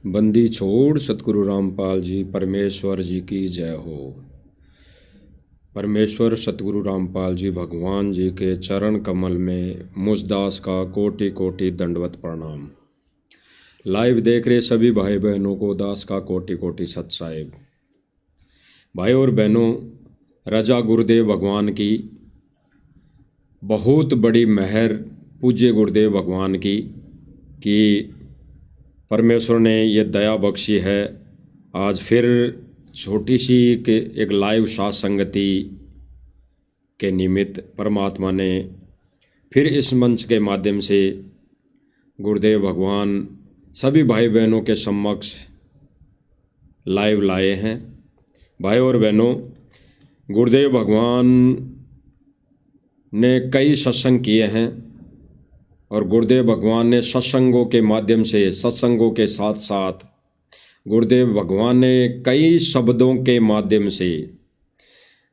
बंदी छोड़ सतगुरु रामपाल जी परमेश्वर जी की जय हो। परमेश्वर सतगुरु रामपाल जी भगवान जी के चरण कमल में मुझदास का कोटि कोटि दंडवत प्रणाम। लाइव देख रहे सभी भाई बहनों को दास का कोटि कोटि सत साहिब। भाई और बहनों, रजा गुरुदेव भगवान की बहुत बड़ी मेहर, पूज्य गुरुदेव भगवान की कि परमेश्वर ने ये दया बख्शी है। आज फिर छोटी सी एक लाइव साथ संगति के निमित्त परमात्मा ने फिर इस मंच के माध्यम से गुरुदेव भगवान सभी भाई बहनों के समक्ष लाइव लाए हैं। भाई और बहनों, गुरुदेव भगवान ने कई सत्संग किए हैं और गुरुदेव भगवान ने सत्संगों के माध्यम से, सत्संगों के साथ साथ गुरुदेव भगवान ने कई शब्दों के माध्यम से,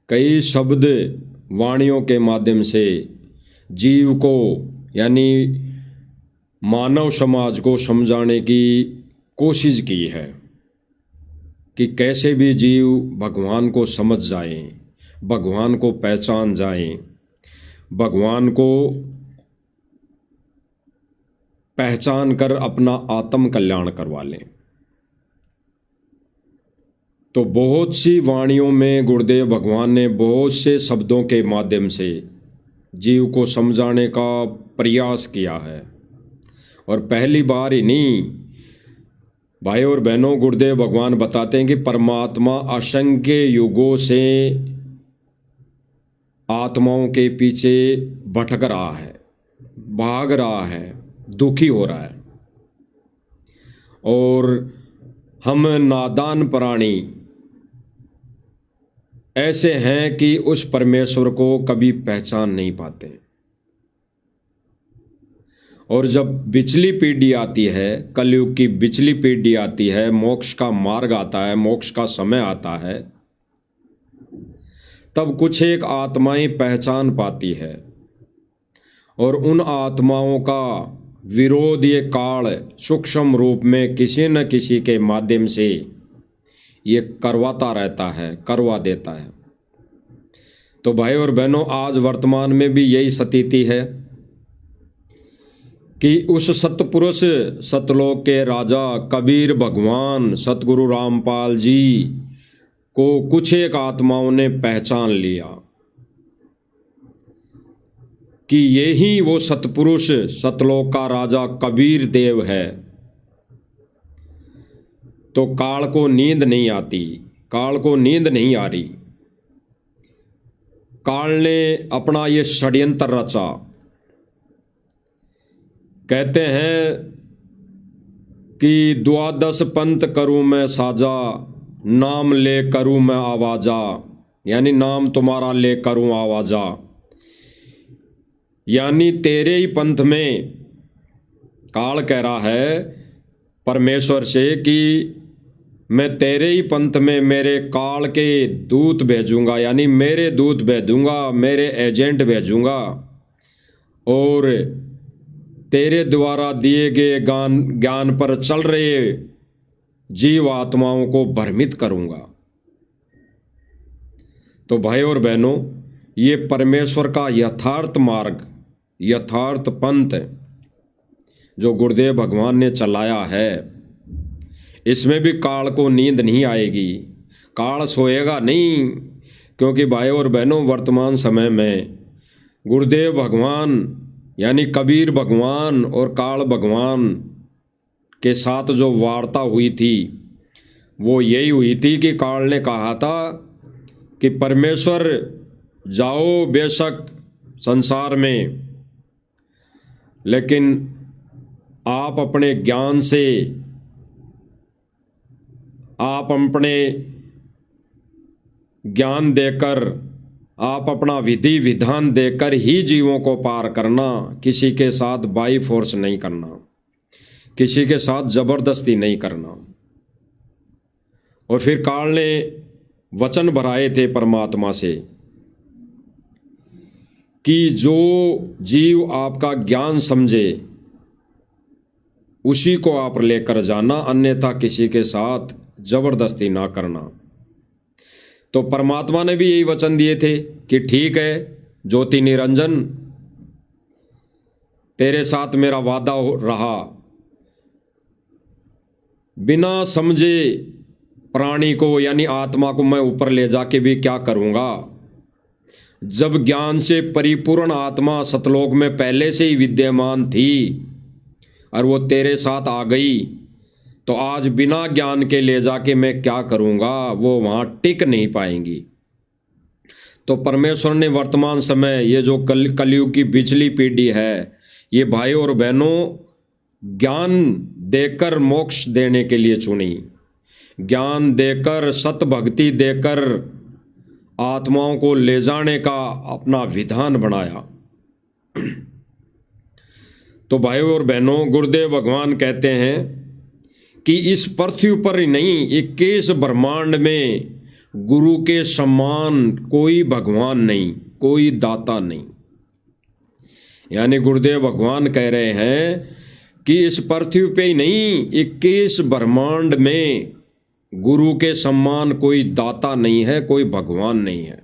कई शब्द वाणियों के माध्यम से जीव को यानी मानव समाज को समझाने की कोशिश की है कि कैसे भी जीव भगवान को समझ जाएं, भगवान को पहचान जाएं, भगवान को पहचान कर अपना आत्म कल्याण करवा लें। तो बहुत सी वाणियों में गुरुदेव भगवान ने बहुत से शब्दों के माध्यम से जीव को समझाने का प्रयास किया है। और पहली बार ही नहीं, भाई और बहनों, गुरुदेव भगवान बताते हैं कि परमात्मा असंख्य युगों से आत्माओं के पीछे भटक रहा है, भाग रहा है, दुखी हो रहा है। और हम नादान प्राणी ऐसे हैं कि उस परमेश्वर को कभी पहचान नहीं पाते। और जब बिचली पीढ़ी आती है, कलयुग की बिचली पीढ़ी आती है, मोक्ष का मार्ग आता है, मोक्ष का समय आता है, तब कुछ एक आत्माएं पहचान पाती है। और उन आत्माओं का विरोध ये काल सूक्ष्म रूप में किसी न किसी के माध्यम से ये करवाता रहता है, करवा देता है। तो भाई और बहनों, आज वर्तमान में भी यही स्थिति है कि उस सतपुरुष, सतलोक के राजा कबीर भगवान सतगुरु रामपाल जी को कुछ एक आत्माओं ने पहचान लिया कि यही वो सतपुरुष, सतलोक का राजा कबीर देव है। तो काल को नींद नहीं आती, काल को नींद नहीं आ रही। काल ने अपना ये षड्यंत्र रचा। कहते हैं कि द्वादश पंथ करूं मैं साजा, नाम ले करूं मैं आवाजा, यानी नाम तुम्हारा ले करूं आवाजा। यानी तेरे ही पंथ में, काल कह रहा है परमेश्वर से कि मैं तेरे ही पंथ में मेरे काल के दूत भेजूंगा, यानी मेरे दूत भेजूंगा, मेरे एजेंट भेजूंगा और तेरे द्वारा दिए गए ज्ञान पर चल रहे जीव आत्माओं को भ्रमित करूंगा। तो भाई और बहनों, ये परमेश्वर का यथार्थ मार्ग, यथार्थ पंथ जो गुरुदेव भगवान ने चलाया है, इसमें भी काल को नींद नहीं आएगी, काल सोएगा नहीं। क्योंकि भाई और बहनों, वर्तमान समय में गुरुदेव भगवान यानी कबीर भगवान और काल भगवान के साथ जो वार्ता हुई थी वो यही हुई थी कि काल ने कहा था कि परमेश्वर जाओ बेशक संसार में, लेकिन आप अपने ज्ञान से, आप अपने ज्ञान देकर, आप अपना विधि विधान देकर ही जीवों को पार करना, किसी के साथ बाई फोर्स नहीं करना, किसी के साथ जबरदस्ती नहीं करना। और फिर काल ने वचन भराए थे परमात्मा से कि जो जीव आपका ज्ञान समझे, उसी को आप लेकर जाना, अन्यथा किसी के साथ जबरदस्ती ना करना। तो परमात्मा ने भी यही वचन दिए थे कि ठीक है ज्योति निरंजन, तेरे साथ मेरा वादा रहा, बिना समझे प्राणी को यानी आत्मा को मैं ऊपर ले जाके भी क्या करूँगा। जब ज्ञान से परिपूर्ण आत्मा सतलोक में पहले से ही विद्यमान थी और वो तेरे साथ आ गई, तो आज बिना ज्ञान के ले जाके मैं क्या करूँगा, वो वहाँ टिक नहीं पाएंगी। तो परमेश्वर ने वर्तमान समय ये जो कलयुग की पिछली पीढ़ी है, ये भाई और बहनों ज्ञान देकर मोक्ष देने के लिए चुनी, ज्ञान देकर सत भक्ति देकर आत्माओं को ले जाने का अपना विधान बनाया। तो भाइयों और बहनों, गुरुदेव भगवान कहते हैं कि इस पृथ्वी पर ही नहीं, 21 ब्रह्मांड में गुरु के समान कोई भगवान नहीं, कोई दाता नहीं। यानी गुरुदेव भगवान कह रहे हैं कि इस पृथ्वी पे ही नहीं, 21 ब्रह्मांड में गुरु के समान कोई दाता नहीं है, कोई भगवान नहीं है।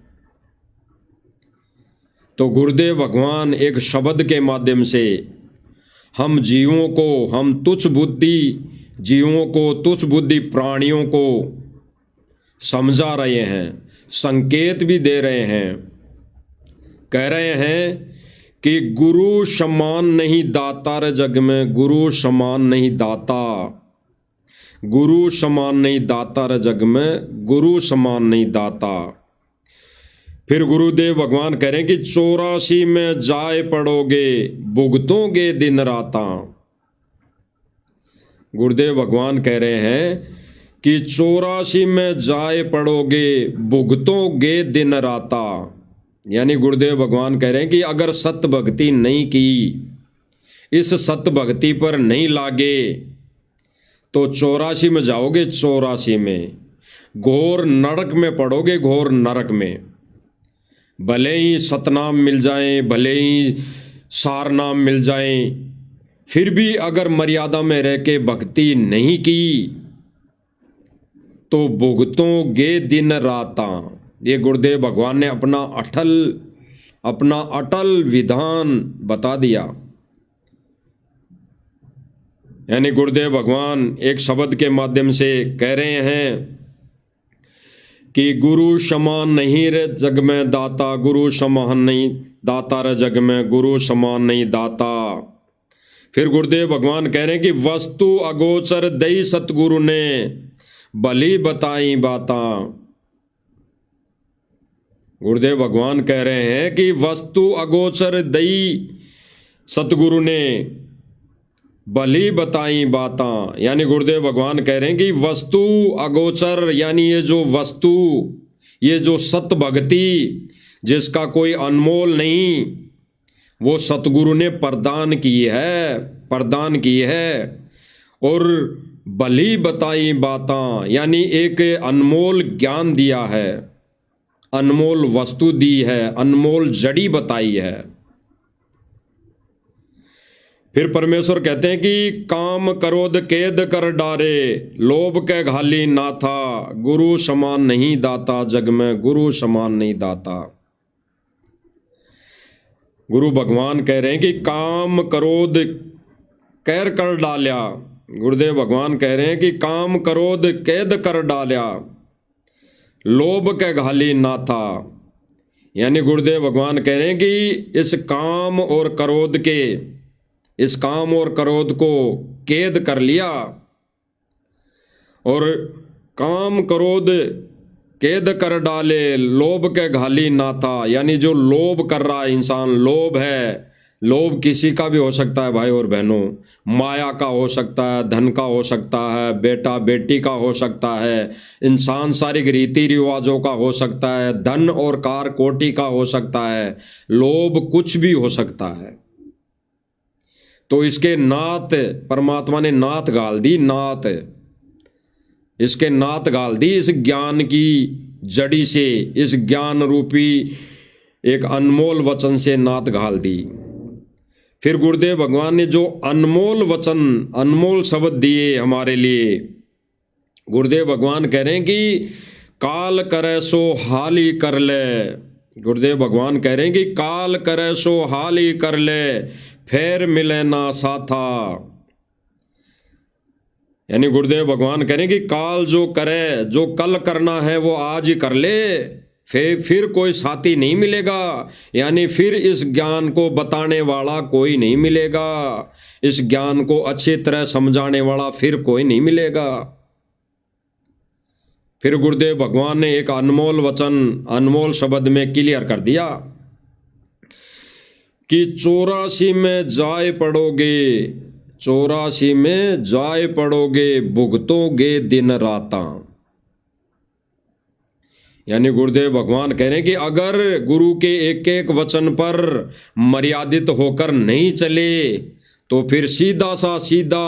तो गुरुदेव भगवान एक शब्द के माध्यम से हम जीवों को, हम तुच्छ बुद्धि जीवों को, तुच्छ बुद्धि प्राणियों को समझा रहे हैं, संकेत भी दे रहे हैं। कह रहे हैं कि गुरु समान नहीं दाता रे जग में, गुरु समान नहीं दाता, गुरु समान नहीं दाता रे जग में, गुरु समान नहीं दाता। फिर गुरुदेव भगवान कह रहे हैं कि 84 में जाए पड़ोगे, भुगतोगे दिन राता। गुरुदेव भगवान कह रहे हैं कि 84 में जाए पड़ोगे, भुगतोगे दिन राता। यानी गुरुदेव भगवान कह रहे हैं कि अगर सत भक्ति नहीं की, इस सत भक्ति पर नहीं लागे, तो 84 में जाओगे, 84 में घोर नरक में पड़ोगे, घोर नरक में। भले ही सतनाम मिल जाए, भले ही सार नाम मिल जाए, फिर भी अगर मर्यादा में रह के भक्ति नहीं की तो भुगतोगे दिन राता। ये गुरुदेव भगवान ने अपना अटल विधान बता दिया। यानी गुरुदेव भगवान एक शब्द के माध्यम से कह रहे हैं कि गुरु समान नहीं रे जग में दाता, गुरु समान नहीं दाता रे जग में, गुरु समान नहीं दाता। फिर गुरुदेव भगवान कह रहे हैं कि वस्तु अगोचर दई सतगुरु ने भली बताई बाता। गुरुदेव भगवान कह रहे हैं कि वस्तु अगोचर दई सतगुरु ने भली बताई बाता। यानी गुरुदेव भगवान कह रहे हैं कि वस्तु अगोचर, यानी ये जो वस्तु, ये जो सत भक्ति जिसका कोई अनमोल नहीं, वो सतगुरु ने प्रदान की है। और भली बताई बाता, यानी एक अनमोल ज्ञान दिया है, अनमोल वस्तु दी है, अनमोल जड़ी बताई है। फिर परमेश्वर कहते हैं कि काम क्रोध केद कर डारे, लोभ के घाली ना था, गुरु समान नहीं दाता जग में, गुरु समान नहीं दाता। गुरु भगवान कह रहे हैं कि काम क्रोध कैद कर डाल्या। गुरुदेव भगवान कह रहे हैं कि काम क्रोध कैद कर डाल्या, लोभ के घाली ना था। यानी गुरुदेव भगवान कह रहे हैं कि इस काम और क्रोध को कैद कर लिया, और काम क्रोध कैद कर डाले, लोभ के घाली ना था। यानी जो लोभ कर रहा है इंसान, लोभ है, लोभ किसी का भी हो सकता है भाई और बहनों, माया का हो सकता है, धन का हो सकता है, बेटा बेटी का हो सकता है, इंसान सांसारिक रीति रिवाजों का हो सकता है, धन और कार कोटि का हो सकता है, लोभ कुछ भी हो सकता है। तो इसके नात परमात्मा ने नात गाल दी, इसके नात गाल दी इस ज्ञान की जड़ी से, इस ज्ञान रूपी एक अनमोल वचन से नात गाल दी। फिर गुरुदेव भगवान ने जो अनमोल वचन, अनमोल शब्द दिए हमारे लिए, गुरुदेव भगवान कह रहे हैं कि काल करे सो हाली कर ले। गुरुदेव भगवान कह रहे हैं कि काल करे सो हाली कर ले, फिर मिले ना साथा। यानी गुरुदेव भगवान कह रहे हैं कि काल जो करे, जो कल करना है वो आज ही कर ले, फिर कोई साथी नहीं मिलेगा। यानी फिर इस ज्ञान को बताने वाला कोई नहीं मिलेगा, इस ज्ञान को अच्छी तरह समझाने वाला फिर कोई नहीं मिलेगा। फिर गुरुदेव भगवान ने एक अनमोल वचन, अनमोल शब्द में क्लियर कर दिया कि 84 में जाए पड़ोगे, 84 में जाए पड़ोगे, भुगतोगे दिन राता। यानी गुरुदेव भगवान कह रहे हैं कि अगर गुरु के एक एक वचन पर मर्यादित होकर नहीं चले तो फिर सीधा सा सीधा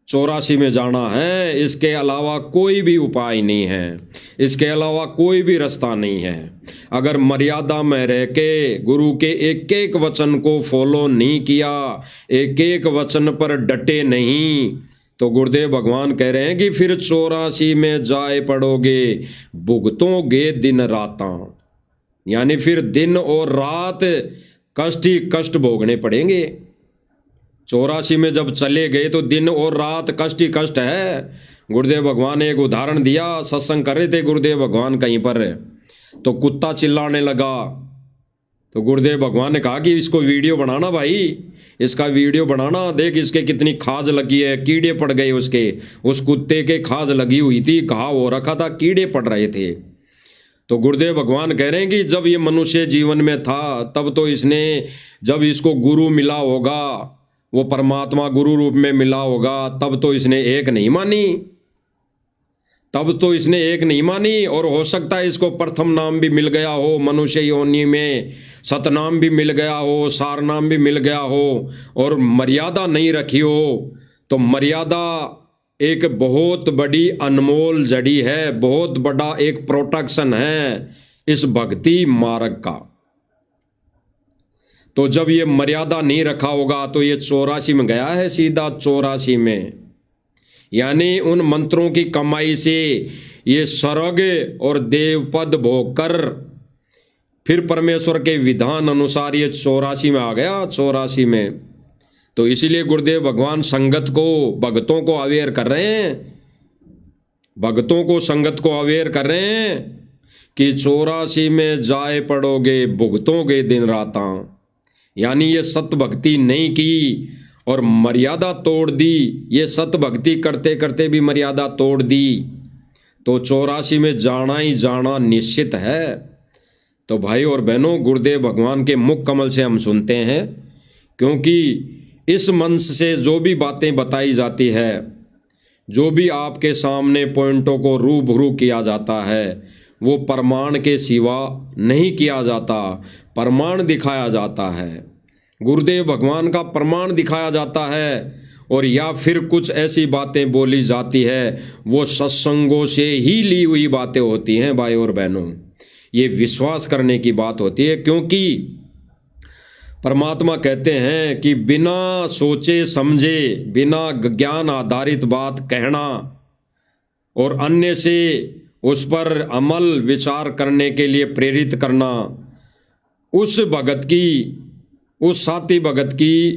84 में जाना है। इसके अलावा कोई भी उपाय नहीं है, इसके अलावा कोई भी रास्ता नहीं है। अगर मर्यादा में रह के गुरु के एक एक वचन को फॉलो नहीं किया, एक एक वचन पर डटे नहीं, तो गुरुदेव भगवान कह रहे हैं कि फिर 84 में जाए पड़ोगे, भुगतोगे दिन राता। यानी फिर दिन और रात कष्ट ही कष्ट भोगने पड़ेंगे। 84 में जब चले गए तो दिन और रात कष्ट ही कष्ट है। गुरुदेव भगवान ने एक उदाहरण दिया, सत्संग कर रहे थे गुरुदेव भगवान कहीं पर, तो कुत्ता चिल्लाने लगा। तो गुरुदेव भगवान ने कहा कि इसको वीडियो बनाना भाई, इसका वीडियो बनाना, देख इसके कितनी खाज लगी है, कीड़े पड़ गए उसके, उस कुत्ते के खाज लगी हुई थी, घाव हो रखा था, कीड़े पड़ रहे थे। तो गुरुदेव भगवान कह रहे हैं कि जब ये मनुष्य जीवन में था तब तो इसने, जब इसको गुरु मिला होगा, वो परमात्मा गुरु रूप में मिला होगा, तब तो इसने एक नहीं मानी, तब तो इसने एक नहीं मानी। और हो सकता है इसको प्रथम नाम भी मिल गया हो, मनुष्य योनि में सतनाम भी मिल गया हो, सार नाम भी मिल गया हो, और मर्यादा नहीं रखी हो। तो मर्यादा एक बहुत बड़ी अनमोल जड़ी है, बहुत बड़ा एक प्रोटेक्शन है इस भक्ति मार्ग का। तो जब ये मर्यादा नहीं रखा होगा तो ये 84 में गया है, सीधा 84 में। यानी उन मंत्रों की कमाई से ये स्वर्ग और देव पद भोग कर फिर परमेश्वर के विधान अनुसार ये 84 में आ गया, 84 में। तो इसीलिए गुरुदेव भगवान संगत को, भक्तों को अवेयर कर रहे हैं, भक्तों को संगत को अवेयर कर रहे हैं कि 84 में जाए पड़ोगे, भुगतोगे दिन राता। यानी ये सत भक्ति नहीं की और मर्यादा तोड़ दी, ये सत भक्ति करते करते भी मर्यादा तोड़ दी, तो 84 में जाना ही जाना निश्चित है। तो भाई और बहनों, गुरुदेव भगवान के मुख कमल से हम सुनते हैं, क्योंकि इस मंच से जो भी बातें बताई जाती है, जो भी आपके सामने पॉइंटों को रूबरू किया जाता है, वो प्रमाण के सिवा नहीं किया जाता, प्रमाण दिखाया जाता है, गुरुदेव भगवान का प्रमाण दिखाया जाता है। और या फिर कुछ ऐसी बातें बोली जाती है, वो सत्संगों से ही ली हुई बातें होती हैं भाई और बहनों। ये विश्वास करने की बात होती है, क्योंकि परमात्मा कहते हैं कि बिना सोचे समझे, बिना ज्ञान आधारित बात कहना और अन्य से उस पर अमल विचार करने के लिए प्रेरित करना, उस भगत की, उस साथी भगत की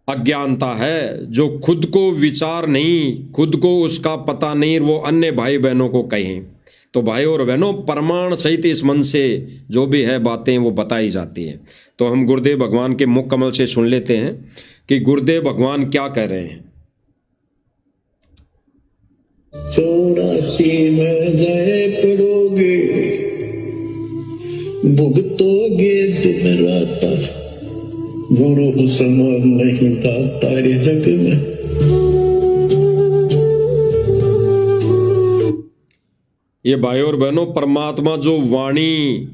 अज्ञानता है, जो खुद को विचार नहीं, खुद को उसका पता नहीं, वो अन्य भाई बहनों को कहें। तो भाई और बहनों, प्रमाण सहित इस मन से जो भी है बातें वो बताई जाती हैं। तो हम गुरुदेव भगवान के मुख कमल से सुन लेते हैं कि गुरुदेव भगवान क्या कह रहे हैं। 84 में जाए पड़ोगे, भुगतोगे दिन रात, गुरु समान नहीं था तारे जग में। ये भाई और बहनों, परमात्मा जो वाणी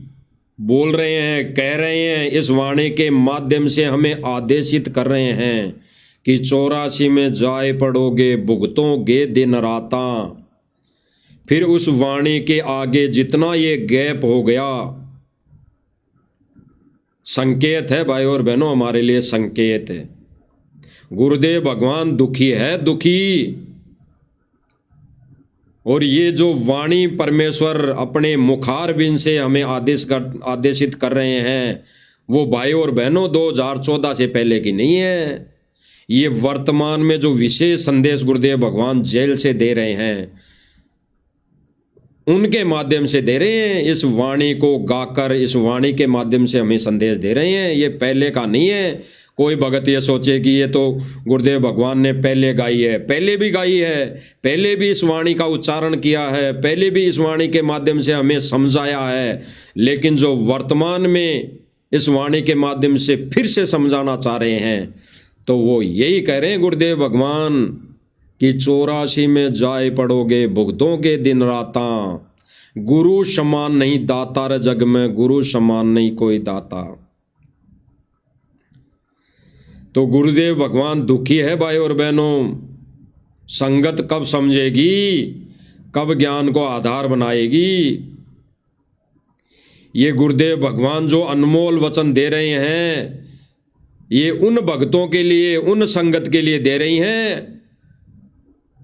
बोल रहे हैं, कह रहे हैं, इस वाणी के माध्यम से हमें आदेशित कर रहे हैं कि 84 में जाए पड़ोगे, भुगतोगे दिन राता। फिर उस वाणी के आगे जितना ये गैप हो गया, संकेत है भाई और बहनों, हमारे लिए संकेत है। गुरुदेव भगवान दुखी है, दुखी। और ये जो वाणी परमेश्वर अपने मुखारबिंद से हमें आदेशित कर रहे हैं, वो भाई और बहनों 2014 से पहले की नहीं है। ये वर्तमान में जो विशेष संदेश गुरुदेव भगवान जेल से दे रहे हैं, उनके माध्यम से दे रहे हैं। इस वाणी को गाकर, इस वाणी के माध्यम से हमें संदेश दे रहे हैं। ये पहले का नहीं है। कोई भगत ये सोचे कि ये तो गुरुदेव भगवान ने पहले गाई है, पहले भी गाई है, पहले भी इस वाणी का उच्चारण किया है, पहले भी इस वाणी के माध्यम से हमें समझाया है। लेकिन जो वर्तमान में इस वाणी के माध्यम से फिर से समझाना चाह रहे हैं, तो वो यही कह रहे हैं गुरुदेव भगवान कि 84 में जाए पड़ोगे भुगतोगे दिन राता, गुरु समान नहीं दाता रे जग में, गुरु समान नहीं कोई दाता। तो गुरुदेव भगवान दुखी है भाई और बहनों। संगत कब समझेगी, कब ज्ञान को आधार बनाएगी। ये गुरुदेव भगवान जो अनमोल वचन दे रहे हैं, ये उन भक्तों के लिए, उन संगत के लिए दे रही हैं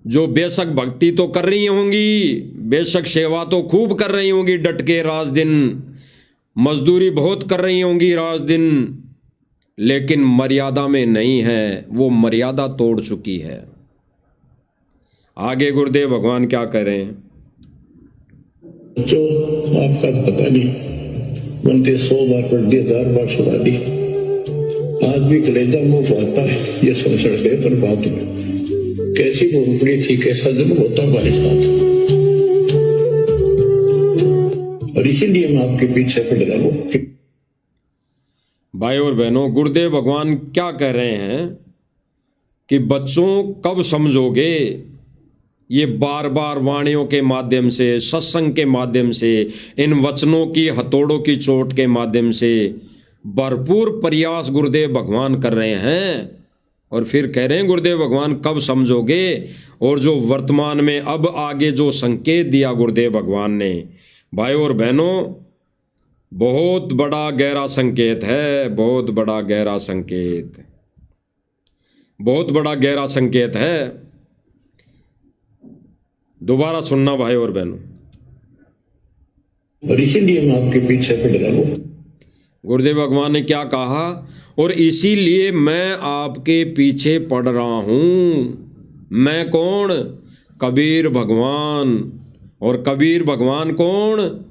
जो बेशक भक्ति तो कर रही होंगी, बेशक सेवा तो खूब कर रही होंगी, डट के रात दिन मजदूरी बहुत कर रही होंगी रात दिन, लेकिन मर्यादा में नहीं है। वो मर्यादा तोड़ चुकी है। आगे गुरुदेव भगवान क्या करें। जो आपका पता नहीं, बनते 100 बार पढ़ दी, 1000 बार सुना दी, आज भी कलेजा मुंह कहता है ये संसद गए। पर बात में कैसी भूखड़ी थी, कैसा जन्म होता हमारे साथ, और इसीलिए मैं आपके पीछे पड़ रहा हूं। भाई और बहनों, गुरुदेव भगवान क्या कह रहे हैं कि बच्चों कब समझोगे। ये बार बार वाणियों के माध्यम से, सत्संग के माध्यम से, इन वचनों की हथौड़ों की चोट के माध्यम से भरपूर प्रयास गुरुदेव भगवान कर रहे हैं, और फिर कह रहे हैं गुरुदेव भगवान कब समझोगे। और जो वर्तमान में अब आगे जो संकेत दिया गुरुदेव भगवान ने, भाई और बहनों, बहुत बड़ा गहरा संकेत है, बहुत बड़ा गहरा संकेत, बहुत बड़ा गहरा संकेत है। दोबारा सुनना भाई और बहनों। और इसीलिए मैं आपके पीछे पड़ रहा हूं। गुरुदेव भगवान ने क्या कहा, और इसीलिए मैं आपके पीछे पड़ रहा हूं। मैं कौन? कबीर भगवान। और कबीर भगवान कौन?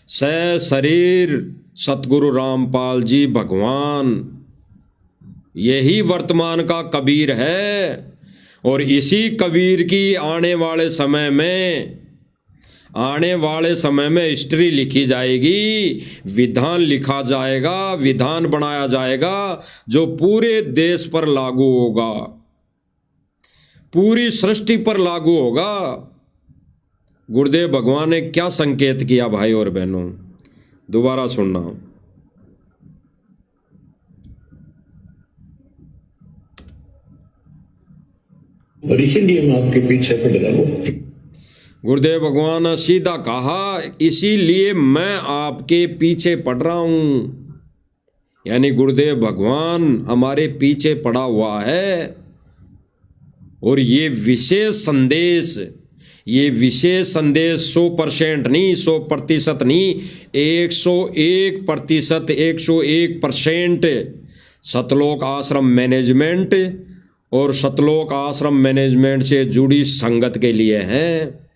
शरीर सतगुरु रामपाल जी भगवान। यही वर्तमान का कबीर है। और इसी कबीर की आने वाले समय में हिस्ट्री लिखी जाएगी, विधान लिखा जाएगा, विधान बनाया जाएगा, जो पूरे देश पर लागू होगा, पूरी सृष्टि पर लागू होगा। गुरुदेव भगवान ने क्या संकेत किया भाई और बहनों, दोबारा सुनना। और इसीलिए मैं आपके पीछे पड़ रहा हूं। गुरुदेव भगवान ने सीधा कहा, इसीलिए मैं आपके पीछे पड़ रहा हूं। यानी गुरुदेव भगवान हमारे पीछे पड़ा हुआ है। और ये विशेष संदेश 100% नहीं, 100% नहीं, 101%, 101% सतलोक आश्रम मैनेजमेंट और सतलोक आश्रम मैनेजमेंट से जुड़ी संगत के लिए है।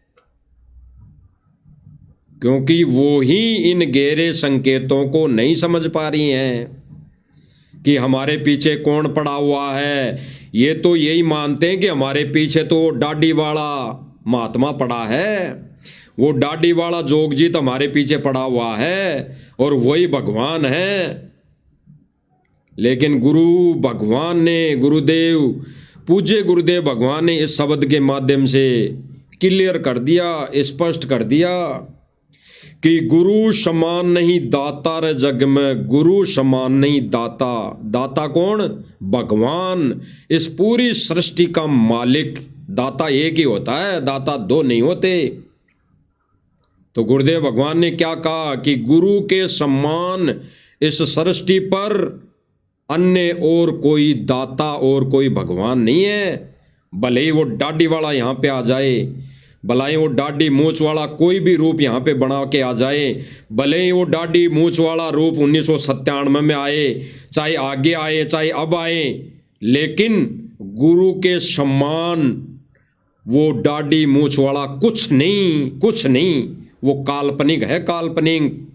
क्योंकि वो ही इन गहरे संकेतों को नहीं समझ पा रही हैं कि हमारे पीछे कौन पड़ा हुआ है। ये तो यही मानते हैं कि हमारे पीछे तो डाडी वाला महात्मा पड़ा है, वो डाडी वाला जोगजीत हमारे पीछे पड़ा हुआ है, और वही भगवान है। लेकिन गुरु भगवान ने, गुरुदेव, पूज्य गुरुदेव भगवान ने इस शब्द के माध्यम से क्लियर कर दिया, स्पष्ट कर दिया कि गुरु समान नहीं दाता रे जग में, गुरु समान नहीं दाता। दाता कौन? भगवान, इस पूरी सृष्टि का मालिक। दाता एक ही होता है, दाता दो नहीं होते। तो गुरुदेव भगवान ने क्या कहा कि गुरु के समान इस सृष्टि पर अन्य और कोई दाता और कोई भगवान नहीं है। भले ही वो दाढ़ी वाला यहाँ पे आ जाए, भले ही वो दाढ़ी मूछ वाला कोई भी रूप यहाँ पे बना के आ जाए, भले ही वो दाढ़ी मूछ वाला रूप 1997 में आए, चाहे आगे आए चाहे अब आए, लेकिन गुरु के समान वो दाढ़ी मूछ वाला कुछ नहीं, कुछ नहीं। वो काल्पनिक है, काल्पनिक।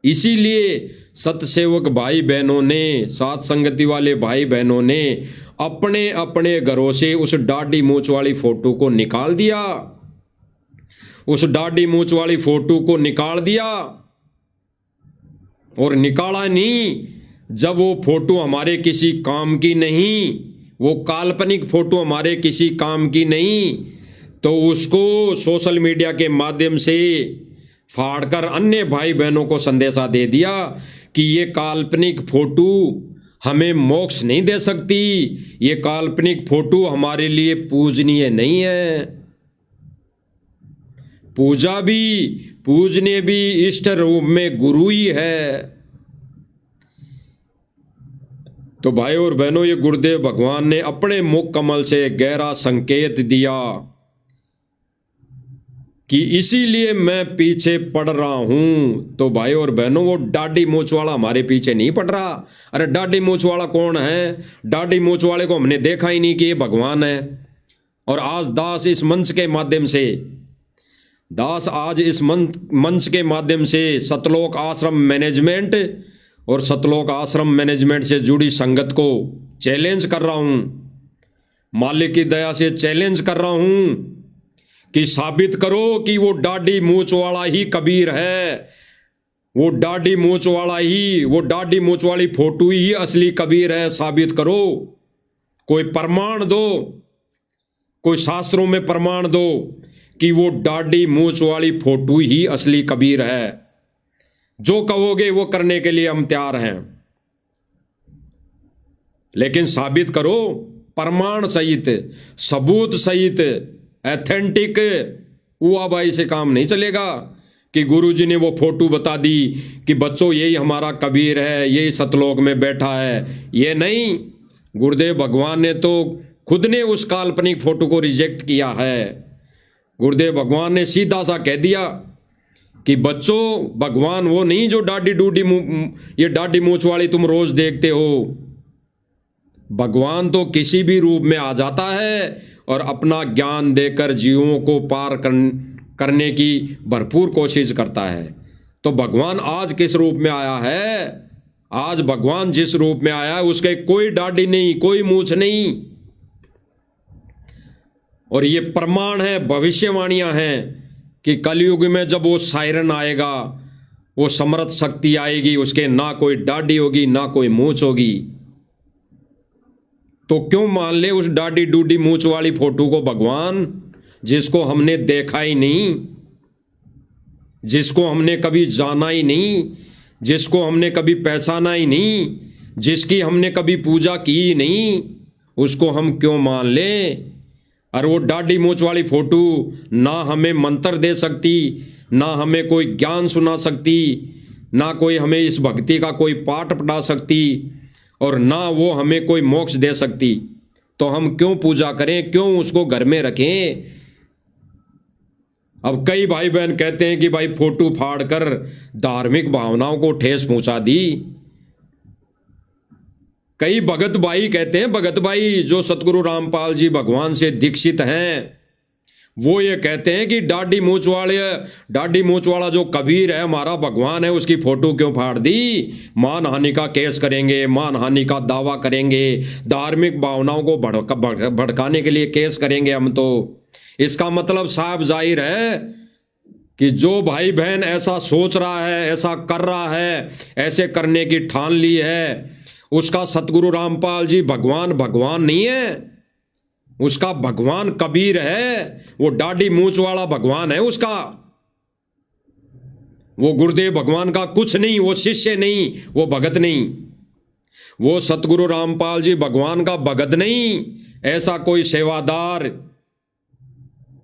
इसीलिए सतसेवक भाई बहनों ने, साथ संगति वाले भाई बहनों ने अपने अपने घरों से उस दाढ़ी मूछ वाली फोटो को निकाल दिया, उस दाढ़ी मूछ वाली फोटो को निकाल दिया। और निकाला नहीं जब वो फोटो हमारे किसी काम की नहीं, वो काल्पनिक फोटो हमारे किसी काम की नहीं, तो उसको सोशल मीडिया के माध्यम से फाड़कर अन्य भाई बहनों को संदेशा दे दिया कि ये काल्पनिक फोटो हमें मोक्ष नहीं दे सकती, ये काल्पनिक फोटो हमारे लिए पूजनीय नहीं है। पूजा भी, पूजनीय भी इष्ट रूप में गुरु ही है। तो भाई और बहनों, ये गुरुदेव भगवान ने अपने मुख कमल से गहरा संकेत दिया कि इसीलिए मैं पीछे पड़ रहा हूं। तो भाई और बहनों, वो दाढ़ी मूछ वाला हमारे पीछे नहीं पड़ रहा। अरे दाढ़ी मूछ वाला कौन है? दाढ़ी मूछ वाले को हमने देखा ही नहीं कि ये भगवान है। और आज दास इस मंच के माध्यम से, दास आज इस मंच के माध्यम से सतलोक आश्रम मैनेजमेंट और सतलोक आश्रम मैनेजमेंट से जुड़ी संगत को चैलेंज कर रहा हूं, मालिक की दया से चैलेंज कर रहा हूं कि साबित करो कि वो दाढ़ी मूछ वाला ही कबीर है, वो दाढ़ी मूछ वाला ही, वो दाढ़ी मूछ वाली फोटो ही असली कबीर है। साबित करो, कोई प्रमाण दो, कोई शास्त्रों में प्रमाण दो कि वो दाढ़ी मूछ वाली फोटो ही असली कबीर है। जो कहोगे वो करने के लिए हम तैयार हैं, लेकिन साबित करो प्रमाण सहित, सबूत सहित, एथेंटिक। हुआ भाई से काम नहीं चलेगा कि गुरुजी ने वो फोटो बता दी कि बच्चों यही हमारा कबीर है, यही सतलोक में बैठा है। ये नहीं, गुरुदेव भगवान ने तो खुद ने उस काल्पनिक फोटो को रिजेक्ट किया है। गुरुदेव भगवान ने सीधा सा कह दिया कि बच्चों, भगवान वो नहीं जो दाढ़ी डूडी ये दाढ़ी मूछ वाली तुम रोज देखते हो। भगवान तो किसी भी रूप में आ जाता है और अपना ज्ञान देकर जीवों को पार करने की भरपूर कोशिश करता है। तो भगवान आज किस रूप में आया है? आज भगवान जिस रूप में आया है उसके कोई दाढ़ी नहीं, कोई मूछ नहीं। और ये प्रमाण है, भविष्यवाणियां हैं कि कलयुग में जब वो सायरन आएगा, वो समर्थ शक्ति आएगी, उसके ना कोई दाढ़ी होगी ना कोई मूछ होगी। तो क्यों मान ले उस दाढ़ी डूडी मूछ वाली फोटो को भगवान, जिसको हमने देखा ही नहीं, जिसको हमने कभी जाना ही नहीं, जिसको हमने कभी पहचाना ही नहीं, जिसकी हमने कभी पूजा की ही नहीं, उसको हम क्यों मान ले? और वो दाढ़ी मूछ वाली फोटो ना हमें मंत्र दे सकती, ना हमें कोई ज्ञान सुना सकती, ना कोई हमें इस भक्ति का कोई पाठ पढ़ा सकती, और ना वो हमें कोई मोक्ष दे सकती। तो हम क्यों पूजा करें, क्यों उसको घर में रखें? अब कई भाई बहन कहते हैं कि भाई फोटो फाड़कर धार्मिक भावनाओं को ठेस पहुंचा दी। कई भगत भाई कहते हैं, भगत भाई जो सतगुरु रामपाल जी भगवान से दीक्षित हैं, वो ये कहते हैं कि दाढ़ी मूछ वाला जो कबीर है, हमारा भगवान है, उसकी फोटो क्यों फाड़ दी? मानहानि का केस करेंगे, मानहानि का दावा करेंगे, धार्मिक भावनाओं को भड़काने के लिए केस करेंगे हम। तो इसका मतलब साफ जाहिर है कि जो भाई बहन ऐसा सोच रहा है, ऐसा कर रहा है, ऐसे करने की ठान ली है, उसका सतगुरु रामपाल जी भगवान नहीं है, उसका भगवान कबीर है। वो दाढ़ी मूछ वाला भगवान है उसका, वो गुरुदेव भगवान का कुछ नहीं, वो शिष्य नहीं, वो भगत नहीं, वो सतगुरु रामपाल जी भगवान का भगत नहीं। ऐसा कोई सेवादार,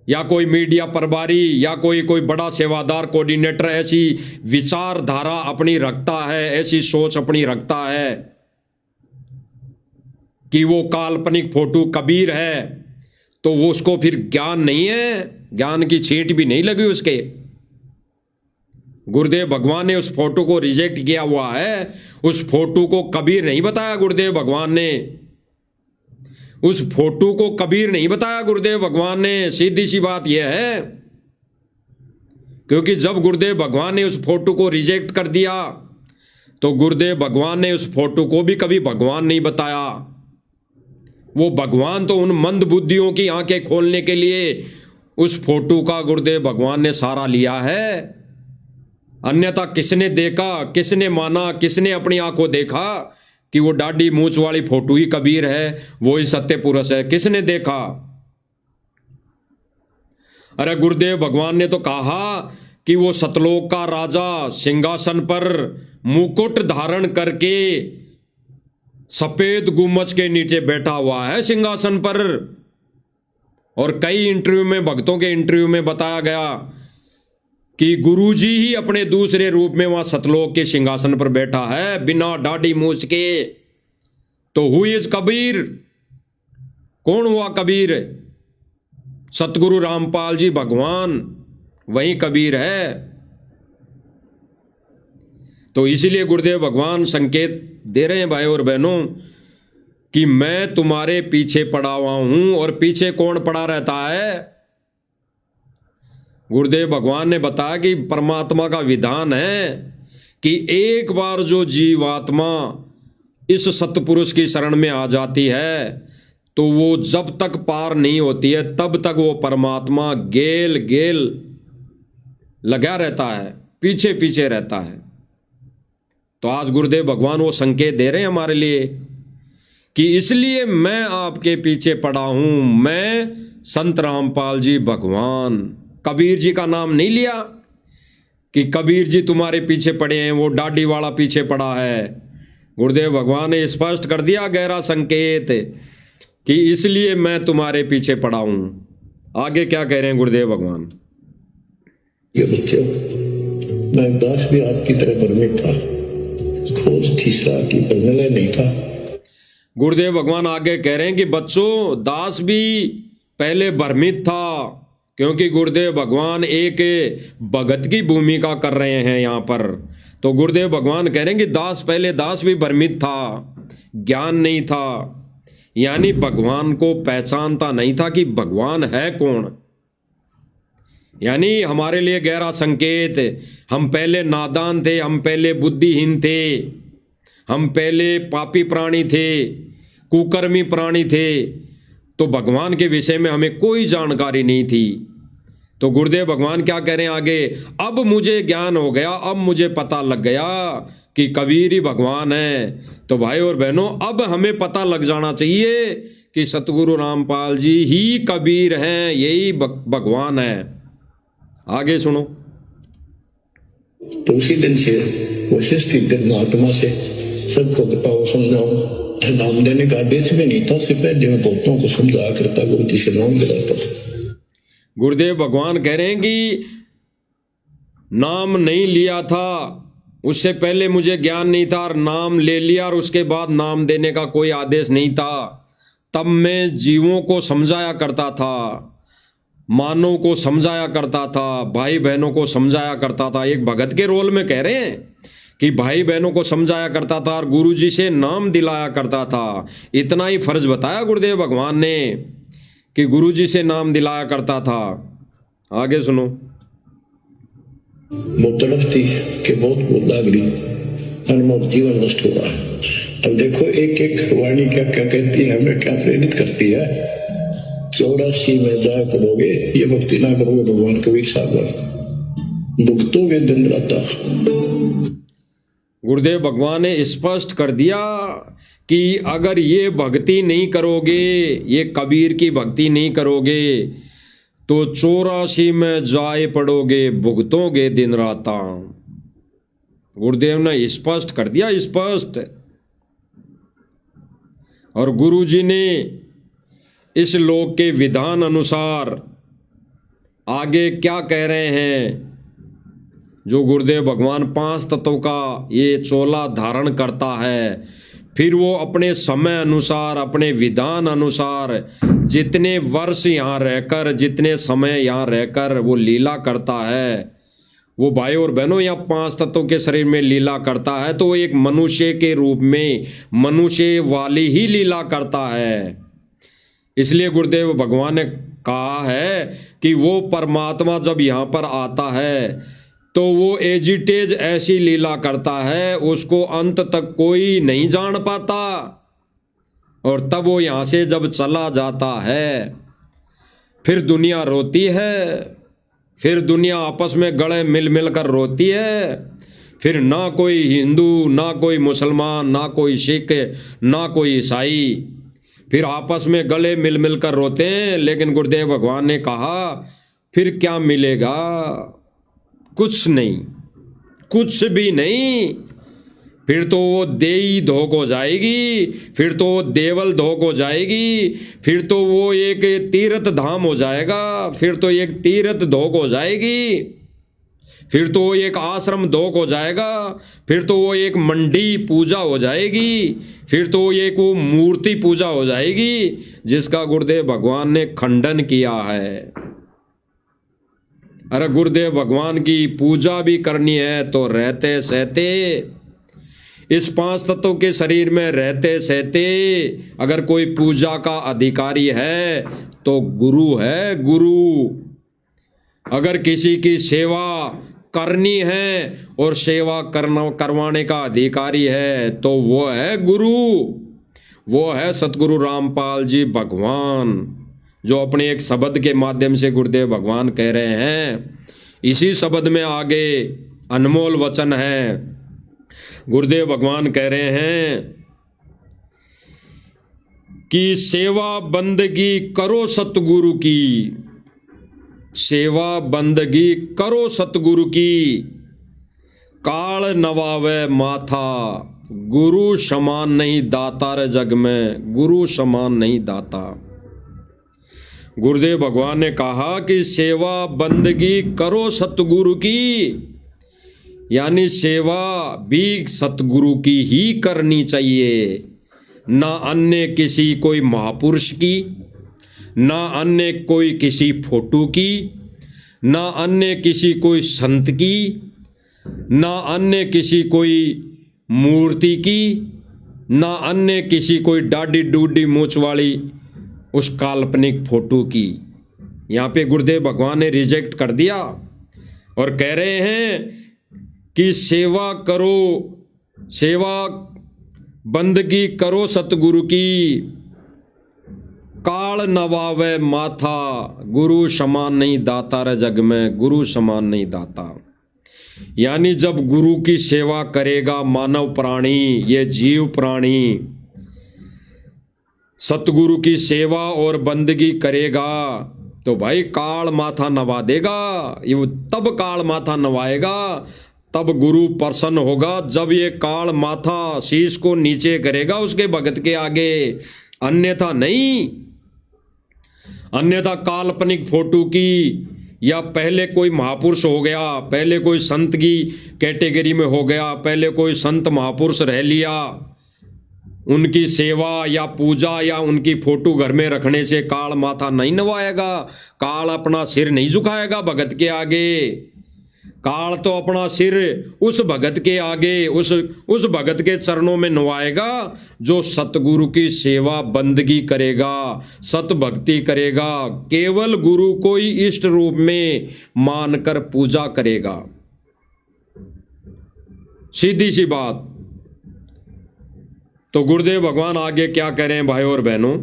या कोई मीडिया प्रभारी या कोई बड़ा सेवादार कोऑर्डिनेटर ऐसी विचारधारा अपनी रखता है, ऐसी सोच अपनी रखता है कि वो काल्पनिक फोटो कबीर है, तो वो उसको फिर ज्ञान नहीं है, ज्ञान की छींट भी नहीं लगी उसके। गुरुदेव भगवान ने उस फोटो को रिजेक्ट किया हुआ है, उस फोटो को कबीर नहीं बताया गुरुदेव भगवान ने, उस फोटो को कबीर नहीं बताया गुरुदेव भगवान ने। सीधी सी बात यह है, क्योंकि जब गुरुदेव भगवान ने उस फोटो को रिजेक्ट कर दिया तो गुरुदेव भगवान ने उस फोटो को भी कभी भगवान नहीं बताया। वो भगवान तो उन मंद बुद्धियों की आंखें खोलने के लिए उस फोटो का गुरुदेव भगवान ने सहारा लिया है। अन्यथा किसने देखा, किसने माना, किसने अपनी आंखों देखा कि वो दाढ़ी मूंछ वाली फोटो ही कबीर है, वो ही सत्य पुरुष है? किसने देखा? अरे गुरुदेव भगवान ने तो कहा कि वो सतलोक का राजा सिंहासन पर मुकुट धारण करके सफेद गुम्बज के नीचे बैठा हुआ है सिंहासन पर। और कई इंटरव्यू में, भक्तों के इंटरव्यू में बताया गया कि गुरुजी ही अपने दूसरे रूप में वहां सतलोक के सिंहासन पर बैठा है बिना दाढ़ी मूछ के। तो हु इज कबीर? कौन हुआ कबीर? सतगुरु रामपाल जी भगवान वही कबीर है। तो इसीलिए गुरुदेव भगवान संकेत दे रहे हैं भाई और बहनों कि मैं तुम्हारे पीछे पड़ा हुआ हूं। और पीछे कौन पड़ा रहता है? गुरुदेव भगवान ने बताया कि परमात्मा का विधान है कि एक बार जो जीवात्मा इस सतपुरुष की शरण में आ जाती है तो वो जब तक पार नहीं होती है तब तक वो परमात्मा गेल गेल लगा रहता है, पीछे पीछे रहता है। तो आज गुरुदेव भगवान वो संकेत दे रहे हैं हमारे लिए कि इसलिए मैं आपके पीछे पड़ा हूं, मैं संत रामपाल जी भगवान। कबीर जी का नाम नहीं लिया कि कबीर जी तुम्हारे पीछे पड़े हैं, वो दाढ़ी वाला पीछे पड़ा है। गुरुदेव भगवान ने स्पष्ट कर दिया गहरा संकेत कि इसलिए मैं तुम्हारे पीछे पड़ा हूं। आगे क्या कह रहे हैं गुरुदेव भगवान? ये बच्चों, मैं दास भी आपकी तरह भ्रमित था, खोज तीसरा की प्रलय नहीं था। गुरुदेव भगवान आगे कह रहे हैं कि बच्चों, दास भी पहले भ्रमित था, क्योंकि गुरुदेव भगवान एक भगत की भूमिका कर रहे हैं यहां पर। तो गुरुदेव भगवान कह रहे हैं कि पहले दास भी भ्रमित था, ज्ञान नहीं था, यानी भगवान को पहचानता नहीं था कि भगवान है कौन। यानी हमारे लिए गहरा संकेत, हम पहले नादान थे, हम पहले बुद्धिहीन थे, हम पहले पापी प्राणी थे, कुकर्मी प्राणी थे, तो भगवान के विषय में हमें कोई जानकारी नहीं थी। तो गुरुदेव भगवान क्या कह रहे हैं आगे? अब मुझे ज्ञान हो गया, अब मुझे पता लग गया कि कबीर ही भगवान है। तो भाई और बहनों, अब हमें पता लग जाना चाहिए कि सतगुरु रामपाल जी ही कबीर हैं, यही भगवान है। आगे सुनो। तो उसी दिन से कोशिश की महात्मा से सबको बताओ, समझाओ। नाम देने का आदेश भी नहीं था, उससे पहले मैं भक्तों को समझाया करता, गुरु जी से नाम दिलाता था। गुरुदेव भगवान कह रहे हैं कि नाम नहीं लिया था, उससे पहले मुझे ज्ञान नहीं था, और नाम ले लिया और उसके बाद नाम देने का कोई आदेश नहीं था। तब मैं जीवों को समझाया करता था, मानव को समझाया करता था, भाई बहनों को समझाया करता था। एक भगत के रोल में कह रहे हैं कि भाई बहनों को समझाया करता था और गुरु जी से नाम दिलाया करता था। इतना ही फर्ज बताया गुरुदेव भगवान ने कि गुरु जी से नाम दिलाया करता था। आगे सुनो। वो तड़प थी कि बहुत बोल लागरी, अनमोल जीवन नष्ट हुआ। अब देखो एक एक वाणी क्या क्या कहती है, हमें क्या प्रेरित करती है। 84 में जाया करोगे, ये भक्ति ना करोगे भगवान कबीर सागर, भुगतोगे दिन राता। गुरुदेव भगवान ने स्पष्ट कर दिया कि अगर ये भक्ति नहीं करोगे, ये कबीर की भक्ति नहीं करोगे, तो 84 में जाए पड़ोगे, भुगतोगे दिन राता। गुरुदेव ने स्पष्ट कर दिया, स्पष्ट। और गुरु जी ने इस लोक के विधान अनुसार आगे क्या कह रहे हैं। जो गुरुदेव भगवान 5 तत्वों का ये चोला धारण करता है, फिर वो अपने समय अनुसार, अपने विधान अनुसार जितने वर्ष यहाँ रहकर, जितने समय यहाँ रहकर वो लीला करता है, वो भाई और बहनों यहाँ 5 तत्वों के शरीर में लीला करता है, तो वो एक मनुष्य के रूप में मनुष्य वाली ही लीला करता है। इसलिए गुरुदेव भगवान ने कहा है कि वो परमात्मा जब यहाँ पर आता है तो वो एजिटेज ऐसी लीला करता है, उसको अंत तक कोई नहीं जान पाता, और तब वो यहाँ से जब चला जाता है फिर दुनिया रोती है, फिर दुनिया आपस में गले मिल मिल कर रोती है। फिर ना कोई हिंदू, ना कोई मुसलमान, ना कोई सिख, ना कोई ईसाई, फिर आपस में गले मिल मिल कर रोते हैं। लेकिन गुरुदेव भगवान ने कहा फिर क्या मिलेगा? कुछ नहीं, कुछ भी नहीं। फिर तो वो देई धोक हो जाएगी, फिर तो वो देवल धोक हो जाएगी, फिर तो वो एक तीर्थ धाम हो जाएगा, फिर तो एक तीर्थ धोक हो जाएगी, फिर तो वो एक आश्रम धोक हो जाएगा, फिर तो वो एक मंडी पूजा हो जाएगी, फिर तो एक वो मूर्ति पूजा हो जाएगी, जिसका गुरुदेव भगवान ने खंडन किया है। अरे गुरुदेव भगवान की पूजा भी करनी है तो रहते सहते, इस 5 तत्वों के शरीर में रहते सहते अगर कोई पूजा का अधिकारी है तो गुरु है, गुरु। अगर किसी की सेवा करनी है और सेवा करवाने का अधिकारी है तो वो है गुरु, वो है सतगुरु रामपाल जी भगवान, जो अपने एक शब्द के माध्यम से गुरुदेव भगवान कह रहे हैं। इसी शब्द में आगे अनमोल वचन है। गुरुदेव भगवान कह रहे हैं कि सेवा बंदगी करो सतगुरु की, सेवा बंदगी करो सतगुरु की, काल नवावे माथा, गुरु समान नहीं दाता रे जग में, गुरु समान नहीं दाता। गुरुदेव भगवान ने कहा कि सेवा बंदगी करो सतगुरु की, यानी सेवा भी सतगुरु की ही करनी चाहिए, ना अन्य किसी कोई महापुरुष की, ना अन्य कोई किसी फोटो की, ना अन्य किसी कोई संत की, ना अन्य किसी कोई मूर्ति की, ना अन्य किसी कोई डाडी डूडी मूछ वाली उस काल्पनिक फोटो की। यहाँ पे गुरुदेव भगवान ने रिजेक्ट कर दिया और कह रहे हैं कि सेवा करो, सेवा बंदगी करो सतगुरु की, काल नवावे माथा, गुरु समान नहीं दाता रे जग में, गुरु समान नहीं दाता। यानी जब गुरु की सेवा करेगा मानव प्राणी, ये जीव प्राणी सतगुरु की सेवा और बंदगी करेगा तो भाई काल माथा नवा देगा। ये तब काल माथा नवाएगा, तब गुरु प्रसन्न होगा जब ये काल माथा शीश को नीचे करेगा उसके भगत के आगे, अन्यथा नहीं। अन्यथा काल्पनिक फोटो की, या पहले कोई महापुरुष हो गया, पहले कोई संत की कैटेगरी में हो गया, पहले कोई संत महापुरुष रह लिया, उनकी सेवा या पूजा या उनकी फोटो घर में रखने से काल माथा नहीं नवाएगा, काल अपना सिर नहीं झुकाएगा भगत के आगे। काल तो अपना सिर उस भगत के आगे, उस भगत के चरणों में नवाएगा जो सतगुरु की सेवा बंदगी करेगा, सत भक्ति करेगा, केवल गुरु को ही इष्ट रूप में मानकर पूजा करेगा। सीधी सी बात। तो गुरुदेव भगवान आगे क्या कह रहे हैं भाई और बहनों,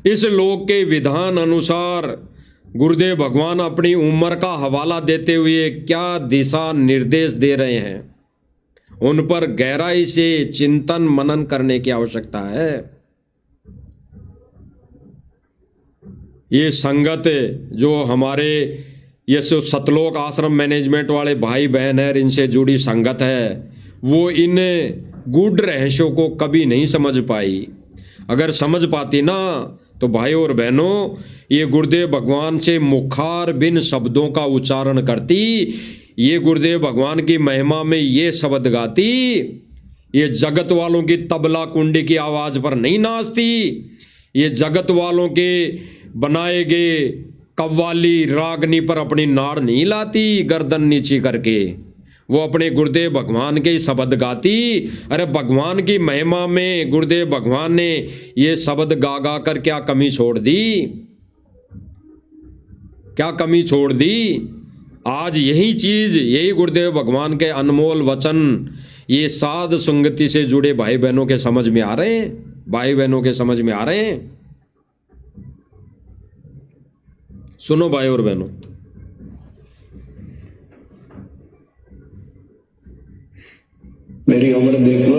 इस लोक के विधान अनुसार गुरुदेव भगवान अपनी उम्र का हवाला देते हुए क्या दिशा निर्देश दे रहे हैं, उन पर गहराई से चिंतन मनन करने की आवश्यकता है। ये संगत जो हमारे ये सतलोक आश्रम मैनेजमेंट वाले भाई बहन है, इनसे जुड़ी संगत है, वो इन गूढ़ रहस्यों को कभी नहीं समझ पाई। अगर समझ पाती ना तो भाई और बहनों, ये गुरुदेव भगवान से मुखार बिन शब्दों का उच्चारण करती, ये गुरुदेव भगवान की महिमा में ये शब्द गाती, ये जगत वालों की तबला कुंडी की आवाज पर नहीं नाचती, ये जगत वालों के बनाए गए कव्वाली रागनी पर अपनी नाड़ नहीं लाती गर्दन नीची करके, वो अपने गुरुदेव भगवान के शब्द गाती। अरे भगवान की महिमा में गुरुदेव भगवान ने ये शब्द गा गा कर क्या कमी छोड़ दी, क्या कमी छोड़ दी। आज यही चीज, यही गुरुदेव भगवान के अनमोल वचन ये साध संगति से जुड़े भाई बहनों के समझ में आ रहे हैं, भाई बहनों के समझ में आ रहे हैं। सुनो भाई और बहनों, मेरी उम्र देख लो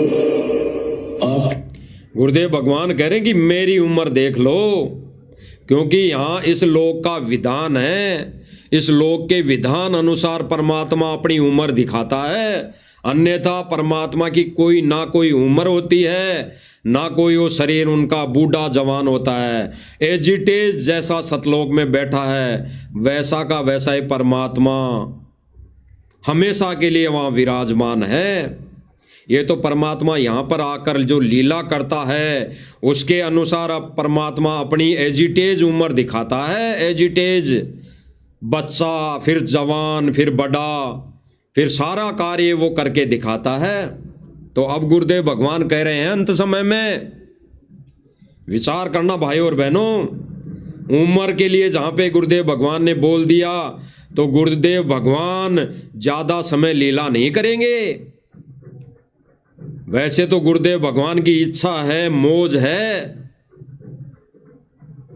आप। गुरुदेव भगवान कह रहे हैं कि मेरी उम्र देख लो, क्योंकि यहां इस लोक का विधान है, इस लोक के विधान अनुसार परमात्मा अपनी उम्र दिखाता है। अन्यथा परमात्मा की कोई ना कोई उम्र होती है, ना कोई वो शरीर उनका बूढ़ा जवान होता है। एजिटेज जैसा सतलोक में बैठा है वैसा का वैसा ही परमात्मा हमेशा के लिए वहां विराजमान है। ये तो परमात्मा यहाँ पर आकर जो लीला करता है उसके अनुसार अब परमात्मा अपनी एजिटेज उम्र दिखाता है। एजिटेज बच्चा, फिर जवान, फिर बड़ा, फिर सारा कार्य वो करके दिखाता है। तो अब गुरुदेव भगवान कह रहे हैं अंत समय में विचार करना भाई और बहनों, उम्र के लिए जहां पे गुरुदेव भगवान ने बोल दिया तो गुरुदेव भगवान ज्यादा समय लीला नहीं करेंगे। वैसे तो गुरुदेव भगवान की इच्छा है, मौज है,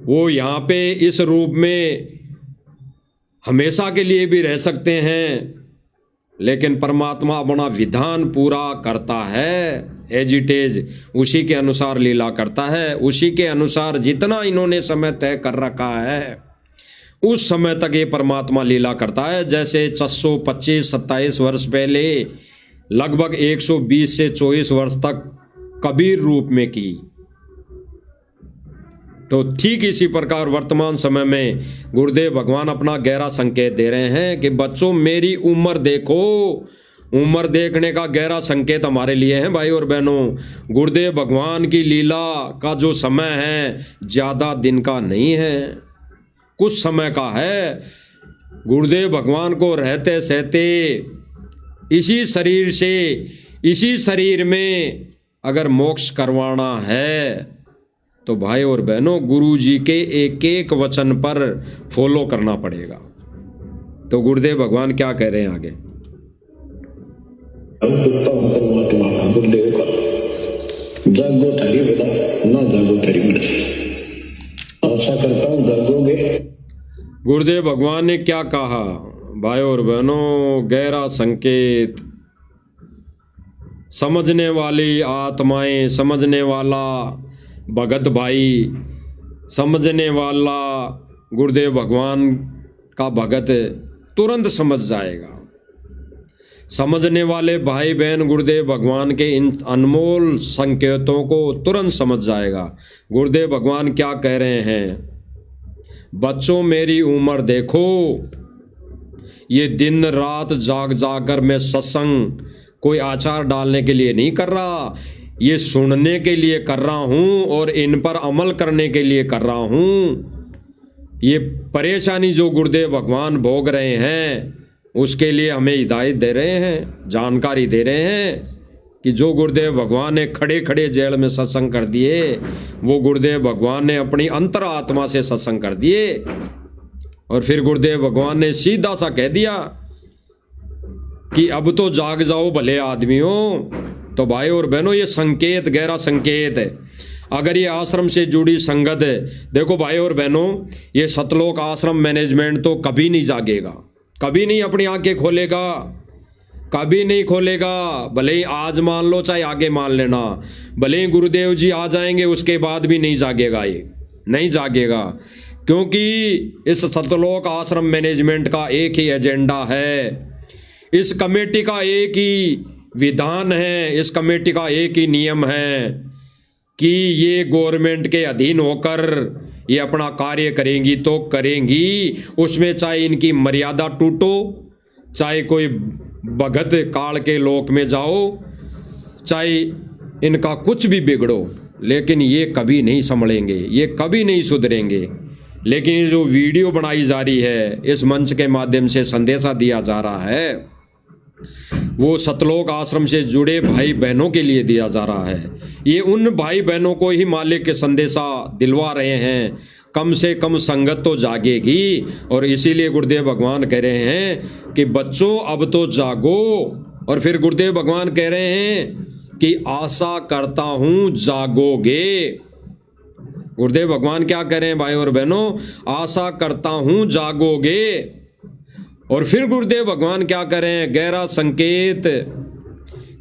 वो यहां पे इस रूप में हमेशा के लिए भी रह सकते हैं, लेकिन परमात्मा अपना विधान पूरा करता है। एजिटेज उसी के अनुसार लीला करता है, उसी के अनुसार जितना इन्होंने समय तय कर रखा है उस समय तक ये परमात्मा लीला करता है। जैसे 625-27 वर्ष पहले लगभग 120 से 24 वर्ष तक कबीर रूप में की, तो ठीक इसी प्रकार वर्तमान समय में गुरुदेव भगवान अपना गहरा संकेत दे रहे हैं कि बच्चों मेरी उम्र देखो। उम्र देखने का गहरा संकेत हमारे लिए है भाई और बहनों। गुरुदेव भगवान की लीला का जो समय है ज्यादा दिन का नहीं है, कुछ समय का है। गुरुदेव भगवान को रहते सहते इसी शरीर से, इसी शरीर में अगर मोक्ष करवाना है तो भाई और बहनों गुरु जी के एक एक वचन पर फॉलो करना पड़ेगा। तो गुरुदेव भगवान क्या कह रहे हैं आगे, जागो थारी बता ना जागो थारी बता, आशा करता हूं जागोगे। गुरुदेव भगवान ने क्या कहा भाई और बहनों, गहरा संकेत। समझने वाली आत्माएं, समझने वाला भगत भाई, समझने वाला गुरुदेव भगवान का भगत तुरंत समझ जाएगा। समझने वाले भाई बहन गुरुदेव भगवान के इन अनमोल संकेतों को तुरंत समझ जाएगा। गुरुदेव भगवान क्या कह रहे हैं, बच्चों मेरी उम्र देखो। ये दिन रात जाग जाग कर मैं सत्संग कोई आचार डालने के लिए नहीं कर रहा, ये सुनने के लिए कर रहा हूं और इन पर अमल करने के लिए कर रहा हूं। ये परेशानी जो गुरुदेव भगवान भोग रहे हैं उसके लिए हमें हिदायत दे रहे हैं, जानकारी दे रहे हैं कि जो गुरुदेव भगवान ने खड़े खड़े जेल में सत्संग कर दिए वो गुरुदेव भगवान ने अपनी अंतरात्मा से सत्संग कर दिए। और फिर गुरुदेव भगवान ने सीधा सा कह दिया कि अब तो जाग जाओ भले आदमियों। तो भाई और बहनों ये संकेत, गहरा संकेत है। अगर ये आश्रम से जुड़ी संगत है, देखो भाई और बहनों, ये सतलोक आश्रम मैनेजमेंट तो कभी नहीं जागेगा, कभी नहीं अपनी आंखें खोलेगा, कभी नहीं खोलेगा। भले ही आज मान लो चाहे आगे मान लेना, भले ही गुरुदेव जी आ जाएंगे उसके बाद भी नहीं जागेगा, ये नहीं जागेगा। क्योंकि इस सतलोक आश्रम मैनेजमेंट का एक ही एजेंडा है, इस कमेटी का एक ही विधान है, इस कमेटी का एक ही नियम है कि ये गवर्नमेंट के अधीन होकर ये अपना कार्य करेंगी तो करेंगी, उसमें चाहे इनकी मर्यादा टूटो, चाहे कोई भगत काल के लोक में जाओ, चाहे इनका कुछ भी बिगड़ो, लेकिन ये कभी नहीं संभलेंगे, ये कभी नहीं सुधरेंगे। लेकिन ये जो वीडियो बनाई जा रही है, इस मंच के माध्यम से संदेशा दिया जा रहा है, वो सतलोक आश्रम से जुड़े भाई बहनों के लिए दिया जा रहा है। ये उन भाई बहनों को ही मालिक के संदेशा दिलवा रहे हैं, कम से कम संगत तो जागेगी। और इसीलिए गुरुदेव भगवान कह रहे हैं कि बच्चों अब तो जागो। और फिर गुरुदेव भगवान कह रहे हैं कि आशा करता हूं जागोगे। गुरुदेव भगवान क्या कह रहे हैं भाई और बहनों? आशा करता हूं जागोगे। और फिर गुरुदेव भगवान क्या कर रहे हैं? गहरा संकेत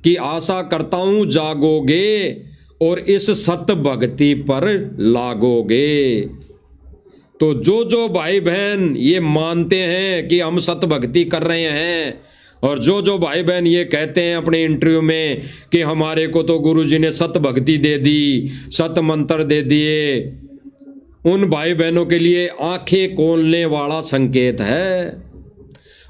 कि आशा करता हूं जागोगे और इस सत भक्ति पर लागोगे। तो जो जो भाई बहन ये मानते हैं कि हम सत भक्ति कर रहे हैं, और जो जो भाई बहन ये कहते हैं अपने इंटरव्यू में कि हमारे को तो गुरुजी ने सत भक्ति दे दी, सत मंत्र दे दिए, उन भाई बहनों के लिए आंखें खोलने वाला संकेत है।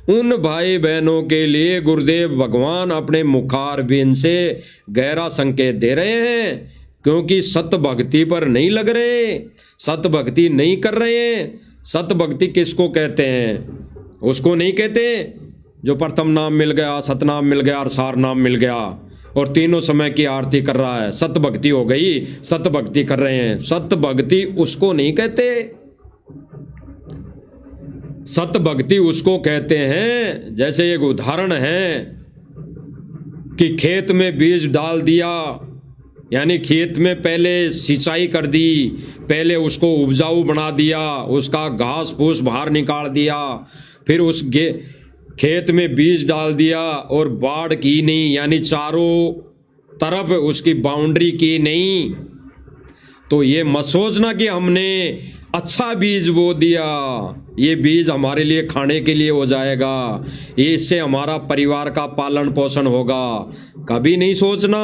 उन भाई बहनों के लिए गुरुदेव भगवान अपने मुखारबिंद से गहरा संकेत दे रहे हैं, क्योंकि सत भक्ति पर नहीं लग रहे, सत भक्ति नहीं कर रहे हैं। सत भक्ति किसको कहते हैं? उसको नहीं कहते जो प्रथम नाम मिल गया, सतनाम मिल गया और सार नाम मिल गया और तीनों समय की आरती कर रहा है, सत भक्ति हो गई, सत भक्ति कर रहे हैं। सत भक्ति उसको नहीं कहते। सत भक्ति उसको कहते हैं, जैसे एक उदाहरण है कि खेत में बीज डाल दिया, यानी खेत में पहले सिंचाई कर दी, पहले उसको उपजाऊ बना दिया, उसका घास फूस बाहर निकाल दिया, फिर उस खेत में बीज डाल दिया और बाड़ की नहीं, यानी चारों तरफ उसकी बाउंड्री की नहीं। तो ये मत सोचना कि हमने अच्छा बीज बो दिया, ये बीज हमारे लिए खाने के लिए हो जाएगा, ये इससे हमारा परिवार का पालन पोषण होगा। कभी नहीं सोचना,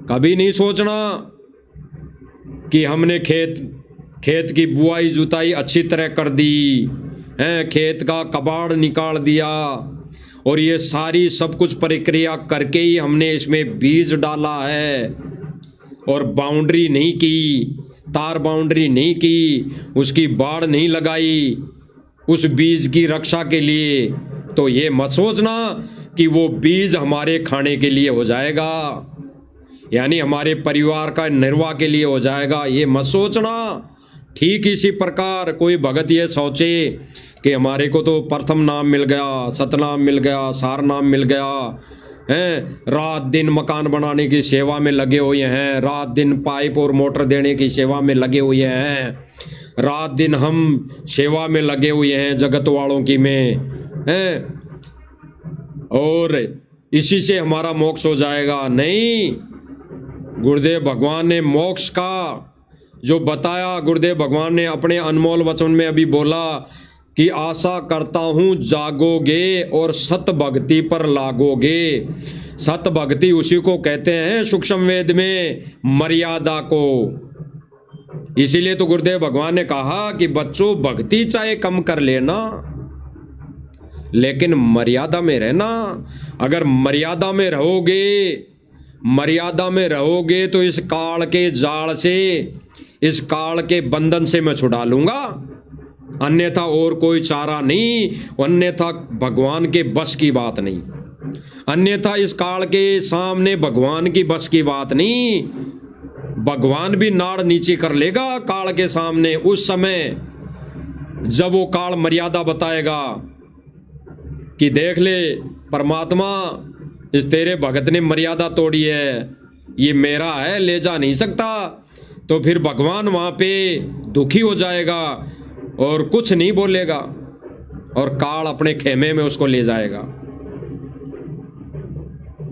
कभी नहीं सोचना कि हमने खेत की बुआई जुताई अच्छी तरह कर दी है, खेत का कबाड़ निकाल दिया और ये सारी सब कुछ प्रक्रिया करके ही हमने इसमें बीज डाला है, और बाउंड्री नहीं की, तार बाउंड्री नहीं की, उसकी बाड़ नहीं लगाई उस बीज की रक्षा के लिए। तो ये मत सोचना कि वो बीज हमारे खाने के लिए हो जाएगा, यानी हमारे परिवार का निर्वाह के लिए हो जाएगा, ये मत सोचना। ठीक इसी प्रकार कोई भगत ये सोचे कि हमारे को तो प्रथम नाम मिल गया, सतनाम मिल गया, सार नाम मिल गया हैं, रात दिन मकान बनाने की सेवा में लगे हुए हैं, रात दिन पाइप और मोटर देने की सेवा में लगे हुए हैं, रात दिन हम सेवा में लगे हुए हैं जगत वालों की में हैं, और इसी से हमारा मोक्ष हो जाएगा। नहीं, गुरुदेव भगवान ने मोक्ष का जो बताया, गुरुदेव भगवान ने अपने अनमोल वचन में अभी बोला कि आशा करता हूं जागोगे और सत भक्ति पर लागोगे। सत भक्ति उसी को कहते हैं सूक्ष्म वेद में मर्यादा को। इसीलिए तो गुरुदेव भगवान ने कहा कि बच्चों भक्ति चाहे कम कर लेना, लेकिन मर्यादा में रहना। अगर मर्यादा में रहोगे तो इस काल के जाल से, इस काल के बंधन से मैं छुड़ा लूंगा, अन्यथा और कोई चारा नहीं, अन्यथा भगवान के बस की बात नहीं, अन्यथा इस काल के सामने भगवान की बस की बात नहीं। भगवान भी नाड़ नीचे कर लेगा काल के सामने उस समय जब वो काल मर्यादा बताएगा कि देख ले परमात्मा, इस तेरे भगत ने मर्यादा तोड़ी है, ये मेरा है, ले जा नहीं सकता। तो फिर भगवान वहां पे दुखी हो जाएगा और कुछ नहीं बोलेगा और काल अपने खेमे में उसको ले जाएगा।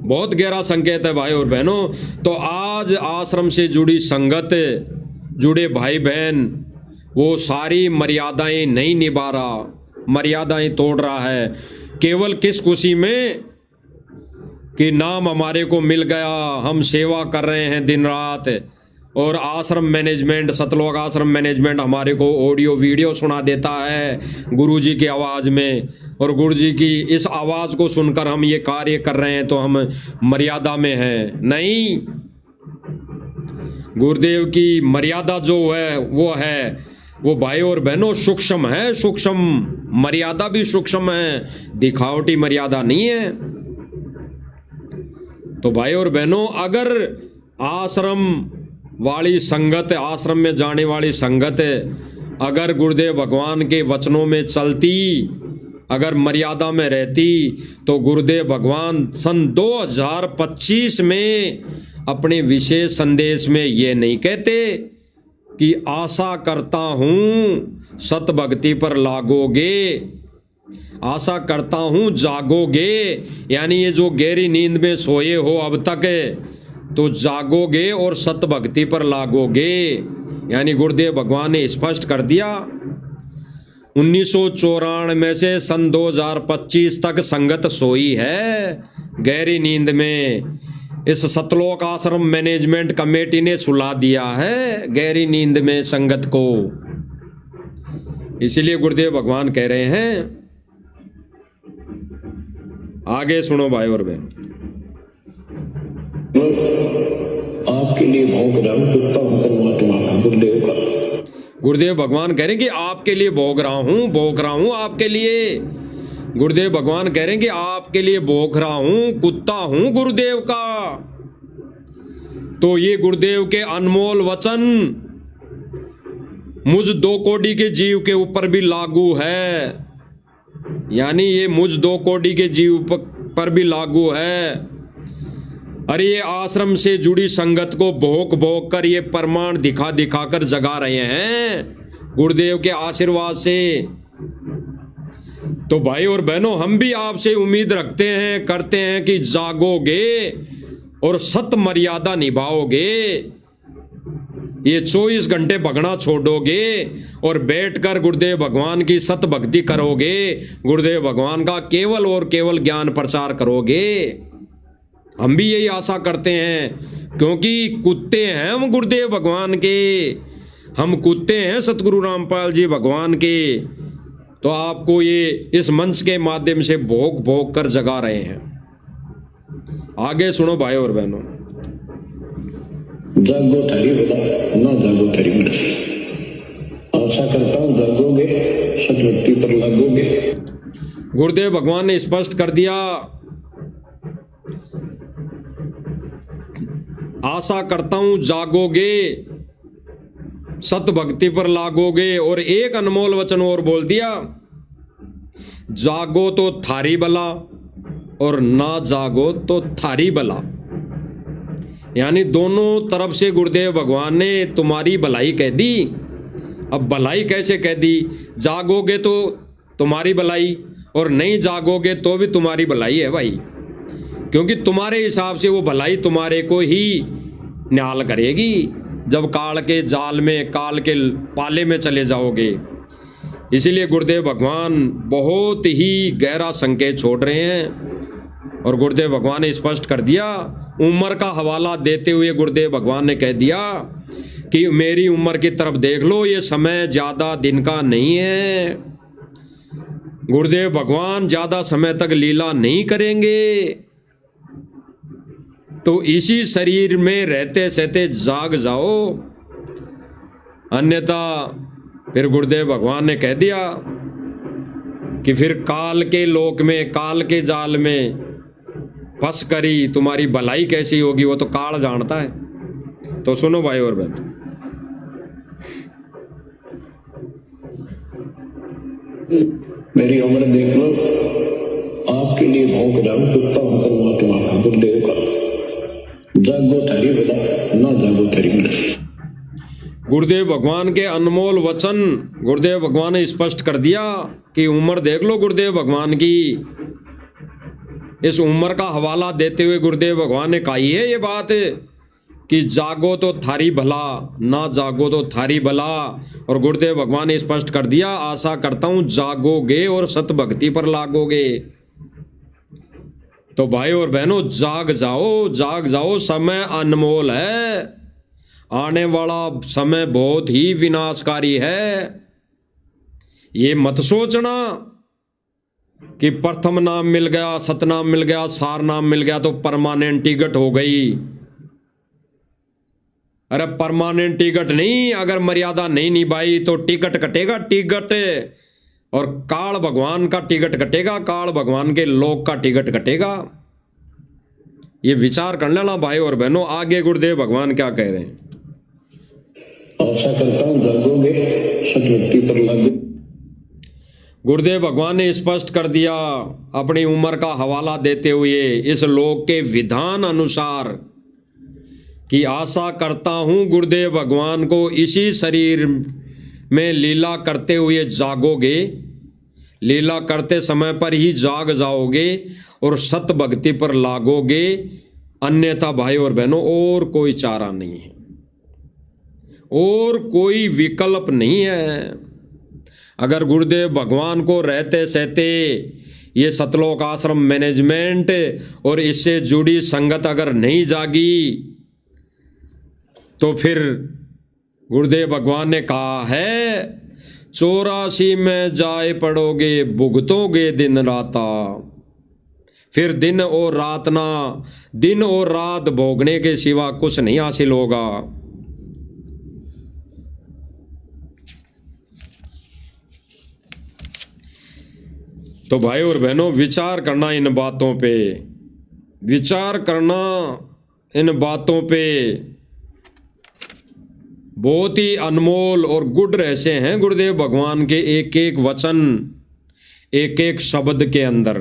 बहुत गहरा संकेत है भाई और बहनों। तो आज आश्रम से जुड़ी संगत, जुड़े भाई बहन, वो सारी मर्यादाएं नहीं निभा रहा, मर्यादाएं तोड़ रहा है, केवल किस खुशी में कि नाम हमारे को मिल गया, हम सेवा कर रहे हैं दिन रात, और आश्रम मैनेजमेंट, सतलोक आश्रम मैनेजमेंट हमारे को ऑडियो वीडियो सुना देता है गुरुजी की आवाज़ में, और गुरुजी की इस आवाज़ को सुनकर हम ये कार्य कर रहे हैं तो हम मर्यादा में हैं। नहीं, गुरुदेव की मर्यादा जो है वो भाई और बहनों सूक्ष्म है, सूक्ष्म मर्यादा भी सूक्ष्म है, दिखावटी मर्यादा नहीं है। तो भाई और बहनों, अगर आश्रम वाली संगत, आश्रम में जाने वाली संगत अगर गुरुदेव भगवान के वचनों में चलती, अगर मर्यादा में रहती, तो गुरुदेव भगवान सन 2025 में अपने विशेष संदेश में ये नहीं कहते कि आशा करता हूं सत भक्ति पर लागोगे, आशा करता हूं जागोगे, यानी ये जो गहरी नींद में सोए हो अब तक तो जागोगे और सत भक्ति पर लागोगे। यानी गुरुदेव भगवान ने स्पष्ट कर दिया 1994 में से सन 2025 तक संगत सोई है गहरी नींद में। इस सतलोक आश्रम मैनेजमेंट कमेटी ने सुला दिया है गहरी नींद में संगत को। इसीलिए गुरुदेव भगवान कह रहे हैं, आगे सुनो भाई और बहन। आपके लिए भोग रहा हूं, कुत्ता हूं परमात्मा गुरुदेव का। गुरुदेव भगवान कह रहे हैं कि आपके लिए भोग रहा हूं आपके लिए। गुरुदेव भगवान कह रहे हैं कि आपके लिए भोग रहा हूं, कुत्ता हूं गुरुदेव का। तो ये गुरुदेव के अनमोल वचन मुझ 2 कोटि के जीव के ऊपर भी लागू है। यानी ये मुझ 2 कोटि के जीव पर भी लागू है। अरे ये आश्रम से जुड़ी संगत को भोग भोग कर ये प्रमाण दिखा दिखा कर जगा रहे हैं गुरुदेव के आशीर्वाद से। तो भाई और बहनों, हम भी आपसे उम्मीद रखते हैं, करते हैं कि जागोगे और सत मर्यादा निभाओगे। ये 24 घंटे भगना छोड़ोगे और बैठकर गुरुदेव भगवान की सत भक्ति करोगे, गुरुदेव भगवान का केवल और केवल ज्ञान प्रचार करोगे। हम भी यही आशा करते हैं, क्योंकि कुत्ते हैं हम गुरुदेव भगवान के, हम कुत्ते हैं सतगुरु रामपाल जी भगवान के। तो आपको ये इस मंच के माध्यम से भोग भोग कर जगा रहे हैं। आगे सुनो भाई और बहनों। जागो थारी बता, ना जागो थारी बता। आशा करता हूं जागोगे, सतभक्ति पर लागोगे। गुरुदेव भगवान ने स्पष्ट कर दिया, आशा करता हूं जागोगे, सत भक्ति पर लागोगे। और एक अनमोल वचन और बोल दिया, जागो तो थारी बला और ना जागो तो थारी बला। यानी दोनों तरफ से गुरुदेव भगवान ने तुम्हारी भलाई कह दी। अब भलाई कैसे कह दी? जागोगे तो तुम्हारी भलाई और नहीं जागोगे तो भी तुम्हारी भलाई है भाई, क्योंकि तुम्हारे हिसाब से वो भलाई तुम्हारे को ही न्याल करेगी जब काल के जाल में, काल के पाले में चले जाओगे। इसीलिए गुरुदेव भगवान बहुत ही गहरा संकेत छोड़ रहे हैं। और गुरुदेव भगवान ने स्पष्ट कर दिया, उम्र का हवाला देते हुए गुरुदेव भगवान ने कह दिया कि मेरी उम्र की तरफ देख लो, ये समय ज़्यादा दिन का नहीं है। गुरुदेव भगवान ज़्यादा समय तक लीला नहीं करेंगे। तो इसी शरीर में रहते सहते जाग जाओ, अन्यथा फिर गुरुदेव भगवान ने कह दिया कि फिर काल के लोक में, काल के जाल में फंस करी तुम्हारी भलाई कैसी होगी वो तो काल जानता है। तो सुनो भाई और बहन, मेरी उम्र देख लो, आपके लिए भोग रहा हूं, कुत्ता हूं परमात्मा गुरुदेव का। जागो थारी बता, ना जागो थारी बता। गुरुदेव भगवान के अनमोल वचन गुरुदेव भगवान ने स्पष्ट कर दिया कि उम्र देख लो गुरुदेव भगवान की। इस उम्र का हवाला देते हुए गुरुदेव भगवान ने कही है ये बात कि जागो तो थारी भला, ना जागो तो थारी भला। और गुरुदेव भगवान ने स्पष्ट कर दिया, आशा करता हूं जागोगे और सत भक्ति पर लागोगे। तो भाई और बहनों, जाग जाओ, जाग जाओ, समय अनमोल है। आने वाला समय बहुत ही विनाशकारी है। ये मत सोचना कि प्रथम नाम मिल गया, सतनाम मिल गया, सार नाम मिल गया तो परमानेंट टिकट हो गई। अरे परमानेंट टिकट नहीं, अगर मर्यादा नहीं निभाई तो टिकट कटेगा, टिकट। और काल भगवान का टिकट कटेगा, काल भगवान के लोक का टिकट कटेगा। ये विचार कर लेना भाई और बहनों। आगे गुरुदेव भगवान क्या कह रहे हैं? आशा करता हूं जागोगे, सदवृत्ति पर लागू। गुरुदेव भगवान ने स्पष्ट कर दिया अपनी उम्र का हवाला देते हुए इस लोक के विधान अनुसार कि आशा करता हूं गुरुदेव भगवान को इसी शरीर में लीला करते हुए जागोगे, लीला करते समय पर ही जाग जाओगे और सत भक्ति पर लागोगे। अन्यथा भाई और बहनों और कोई चारा नहीं है, और कोई विकल्प नहीं है। अगर गुरुदेव भगवान को रहते सहते ये सतलोक आश्रम मैनेजमेंट और इससे जुड़ी संगत अगर नहीं जागी तो फिर गुरुदेव भगवान ने कहा है 84 में जाए पड़ोगे, भुगतोगे दिन राता। फिर दिन और रात ना, दिन और रात भोगने के सिवा कुछ नहीं हासिल होगा। तो भाई और बहनों विचार करना इन बातों पे, विचार करना इन बातों पे। बहुत ही अनमोल और गुड रहस्य हैं गुरुदेव भगवान के एक एक वचन, एक एक शब्द के अंदर।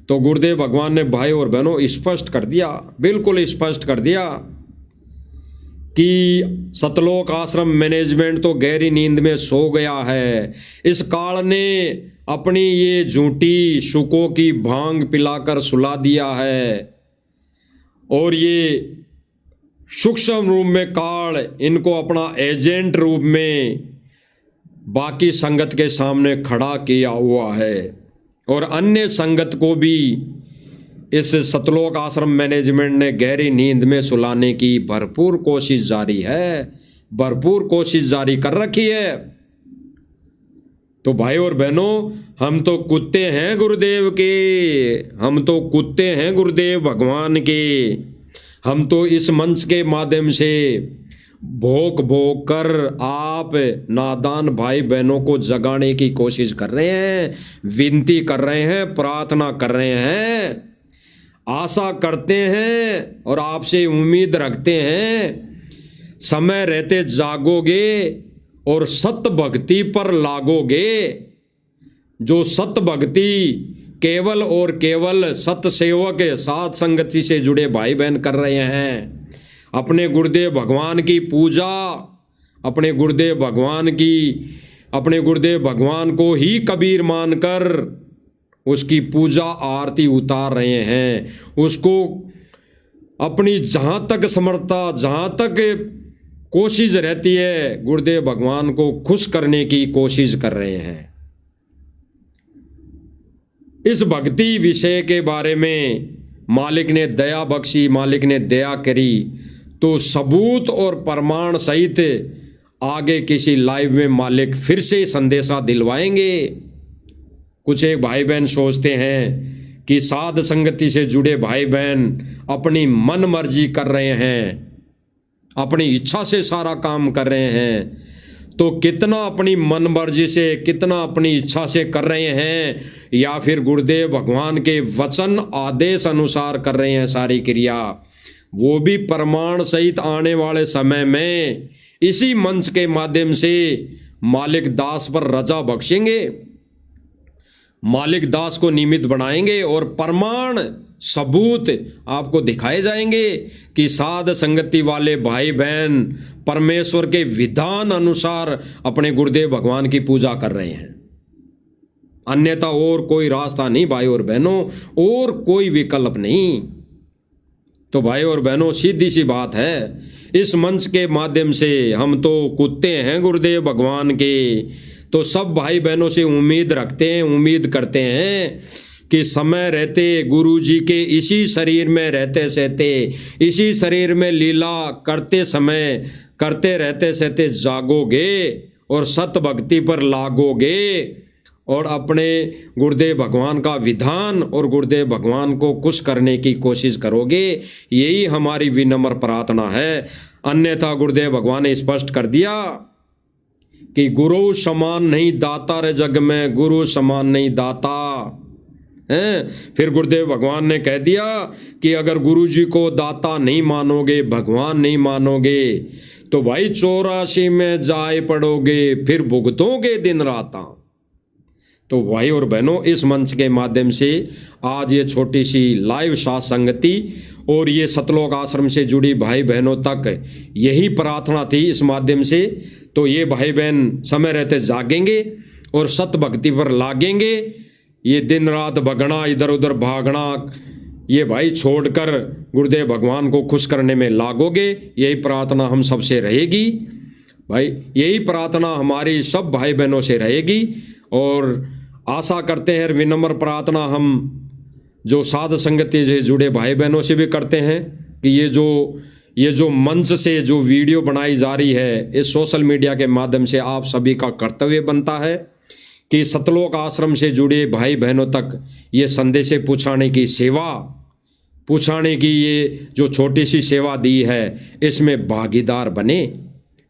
तो गुरुदेव भगवान ने भाई और बहनों स्पष्ट कर दिया, बिल्कुल स्पष्ट कर दिया कि सतलोक आश्रम मैनेजमेंट तो गहरी नींद में सो गया है। इस काल ने अपनी ये झूठी शुकों की भांग पिलाकर सुला दिया है, और ये सूक्ष्म रूप में काल इनको अपना एजेंट रूप में बाकी संगत के सामने खड़ा किया हुआ है, और अन्य संगत को भी इस सतलोक आश्रम मैनेजमेंट ने गहरी नींद में सुलाने की भरपूर कोशिश जारी है, भरपूर कोशिश जारी कर रखी है। तो भाई और बहनों हम तो कुत्ते हैं गुरुदेव के, हम तो कुत्ते हैं गुरुदेव भगवान के। हम तो इस मंच के माध्यम से भोग भोग कर आप नादान भाई बहनों को जगाने की कोशिश कर रहे हैं, विनती कर रहे हैं, प्रार्थना कर रहे हैं, आशा करते हैं और आपसे उम्मीद रखते हैं समय रहते जागोगे और सत भक्ति पर लागोगे। जो सत भक्ति केवल और केवल सत सेवक साथ संगति से जुड़े भाई बहन कर रहे हैं, अपने गुरुदेव भगवान की पूजा, अपने गुरुदेव भगवान को ही कबीर मानकर उसकी पूजा आरती उतार रहे हैं, उसको अपनी जहाँ तक समर्थता, जहाँ तक कोशिश रहती है गुरुदेव भगवान को खुश करने की कोशिश कर रहे हैं। इस भक्ति विषय के बारे में मालिक ने दया बख्शी, मालिक ने दया करी, तो सबूत और प्रमाण सहित आगे किसी लाइव में मालिक फिर से संदेशा दिलवाएंगे। कुछ एक भाई बहन सोचते हैं कि साध संगति से जुड़े भाई बहन अपनी मन मर्जी कर रहे हैं, अपनी इच्छा से सारा काम कर रहे हैं। तो कितना अपनी मन मर्जी से, कितना अपनी इच्छा से कर रहे हैं, या फिर गुरुदेव भगवान के वचन आदेश अनुसार कर रहे हैं सारी क्रिया, वो भी प्रमाण सहित आने वाले समय में इसी मंच के माध्यम से मालिक दास पर रजा बख्शेंगे, मालिक दास को निमित्त बनाएंगे और प्रमाण सबूत आपको दिखाए जाएंगे कि साध संगति वाले भाई बहन परमेश्वर के विधान अनुसार अपने गुरुदेव भगवान की पूजा कर रहे हैं। अन्यथा और कोई रास्ता नहीं भाई और बहनों, और कोई विकल्प नहीं। तो भाई और बहनों सीधी सी बात है, इस मंच के माध्यम से हम तो कुत्ते हैं गुरुदेव भगवान के। तो सब भाई बहनों से उम्मीद रखते हैं, उम्मीद करते हैं कि समय रहते गुरु जी के इसी शरीर में रहते सहते, इसी शरीर में लीला करते समय करते रहते सहते जागोगे और सत भक्ति पर लागोगे और अपने गुरुदेव भगवान का विधान और गुरुदेव भगवान को खुश करने की कोशिश करोगे। यही हमारी विनम्र प्रार्थना है। अन्यथा गुरुदेव भगवान ने स्पष्ट कर दिया कि गुरु समान नहीं दाता रे जग में, गुरु समान नहीं दाता हैं। फिर गुरुदेव भगवान ने कह दिया कि अगर गुरु जी को दाता नहीं मानोगे, भगवान नहीं मानोगे, तो भाई 84 में जाए पड़ोगे, फिर भुगतोगे दिन राता। तो भाई और बहनों, इस मंच के माध्यम से आज ये छोटी सी लाइव साथ संगति और ये सतलोक आश्रम से जुड़ी भाई बहनों तक यही प्रार्थना थी इस माध्यम से। तो ये भाई बहन समय रहते जागेंगे और सत भक्ति पर लागेंगे। ये दिन रात भगना, इधर उधर भागना, ये भाई छोड़कर गुरुदेव भगवान को खुश करने में लागोगे। यही प्रार्थना हम सबसे रहेगी भाई, यही प्रार्थना हमारी सब भाई बहनों से रहेगी। और आशा करते हैं, विनम्र प्रार्थना हम जो साध संगति से जुड़े भाई बहनों से भी करते हैं कि ये जो मंच से जो वीडियो बनाई जा रही है, इस सोशल मीडिया के माध्यम से आप सभी का कर्तव्य बनता है कि सतलोक आश्रम से जुड़े भाई बहनों तक ये संदेश पहुँचाने की सेवा, पहुँचाने की ये जो छोटी सी सेवा दी है, इसमें भागीदार बने,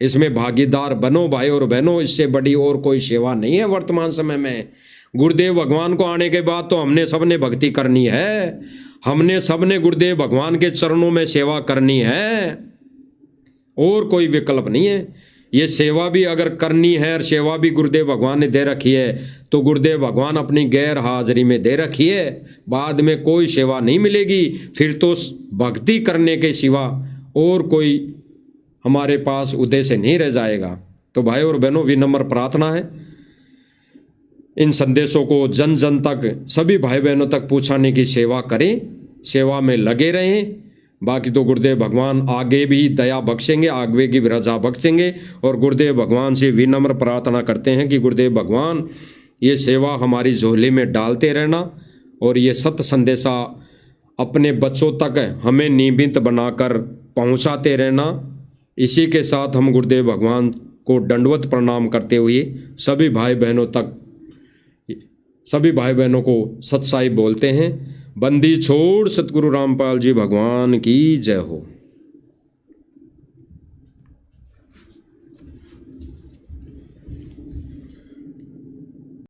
इसमें भागीदार बनो भाई और बहनों। इससे बड़ी और कोई सेवा नहीं है वर्तमान समय में। गुरुदेव भगवान को आने के बाद तो हमने सबने भक्ति करनी है, हमने सबने गुरुदेव भगवान के चरणों में सेवा करनी है, और कोई विकल्प नहीं है। ये सेवा भी अगर करनी है और सेवा भी गुरुदेव भगवान ने दे रखी है, तो गुरुदेव भगवान अपनी गैर हाजिरी में दे रखी है, बाद में कोई सेवा नहीं मिलेगी। फिर तो भक्ति करने के सिवा और कोई हमारे पास उद्देश्य नहीं रह जाएगा। तो भाई और बहनों, विनम्र प्रार्थना है इन संदेशों को जन जन तक, सभी भाई बहनों तक पहुँचाने की सेवा करें, सेवा में लगे रहें। बाकी तो गुरुदेव भगवान आगे भी दया बख्शेंगे, आगे की रजा बख्शेंगे। और गुरुदेव भगवान से विनम्र प्रार्थना करते हैं कि गुरुदेव भगवान ये सेवा हमारी झोली में डालते रहना और ये सत्य संदेशा अपने बच्चों तक हमें नियमित बनाकर पहुंचाते रहना। इसी के साथ हम गुरुदेव भगवान को दंडवत प्रणाम करते हुए सभी भाई बहनों को सत्साई बोलते हैं। बंदी छोड़ सतगुरु रामपाल जी भगवान की जय हो।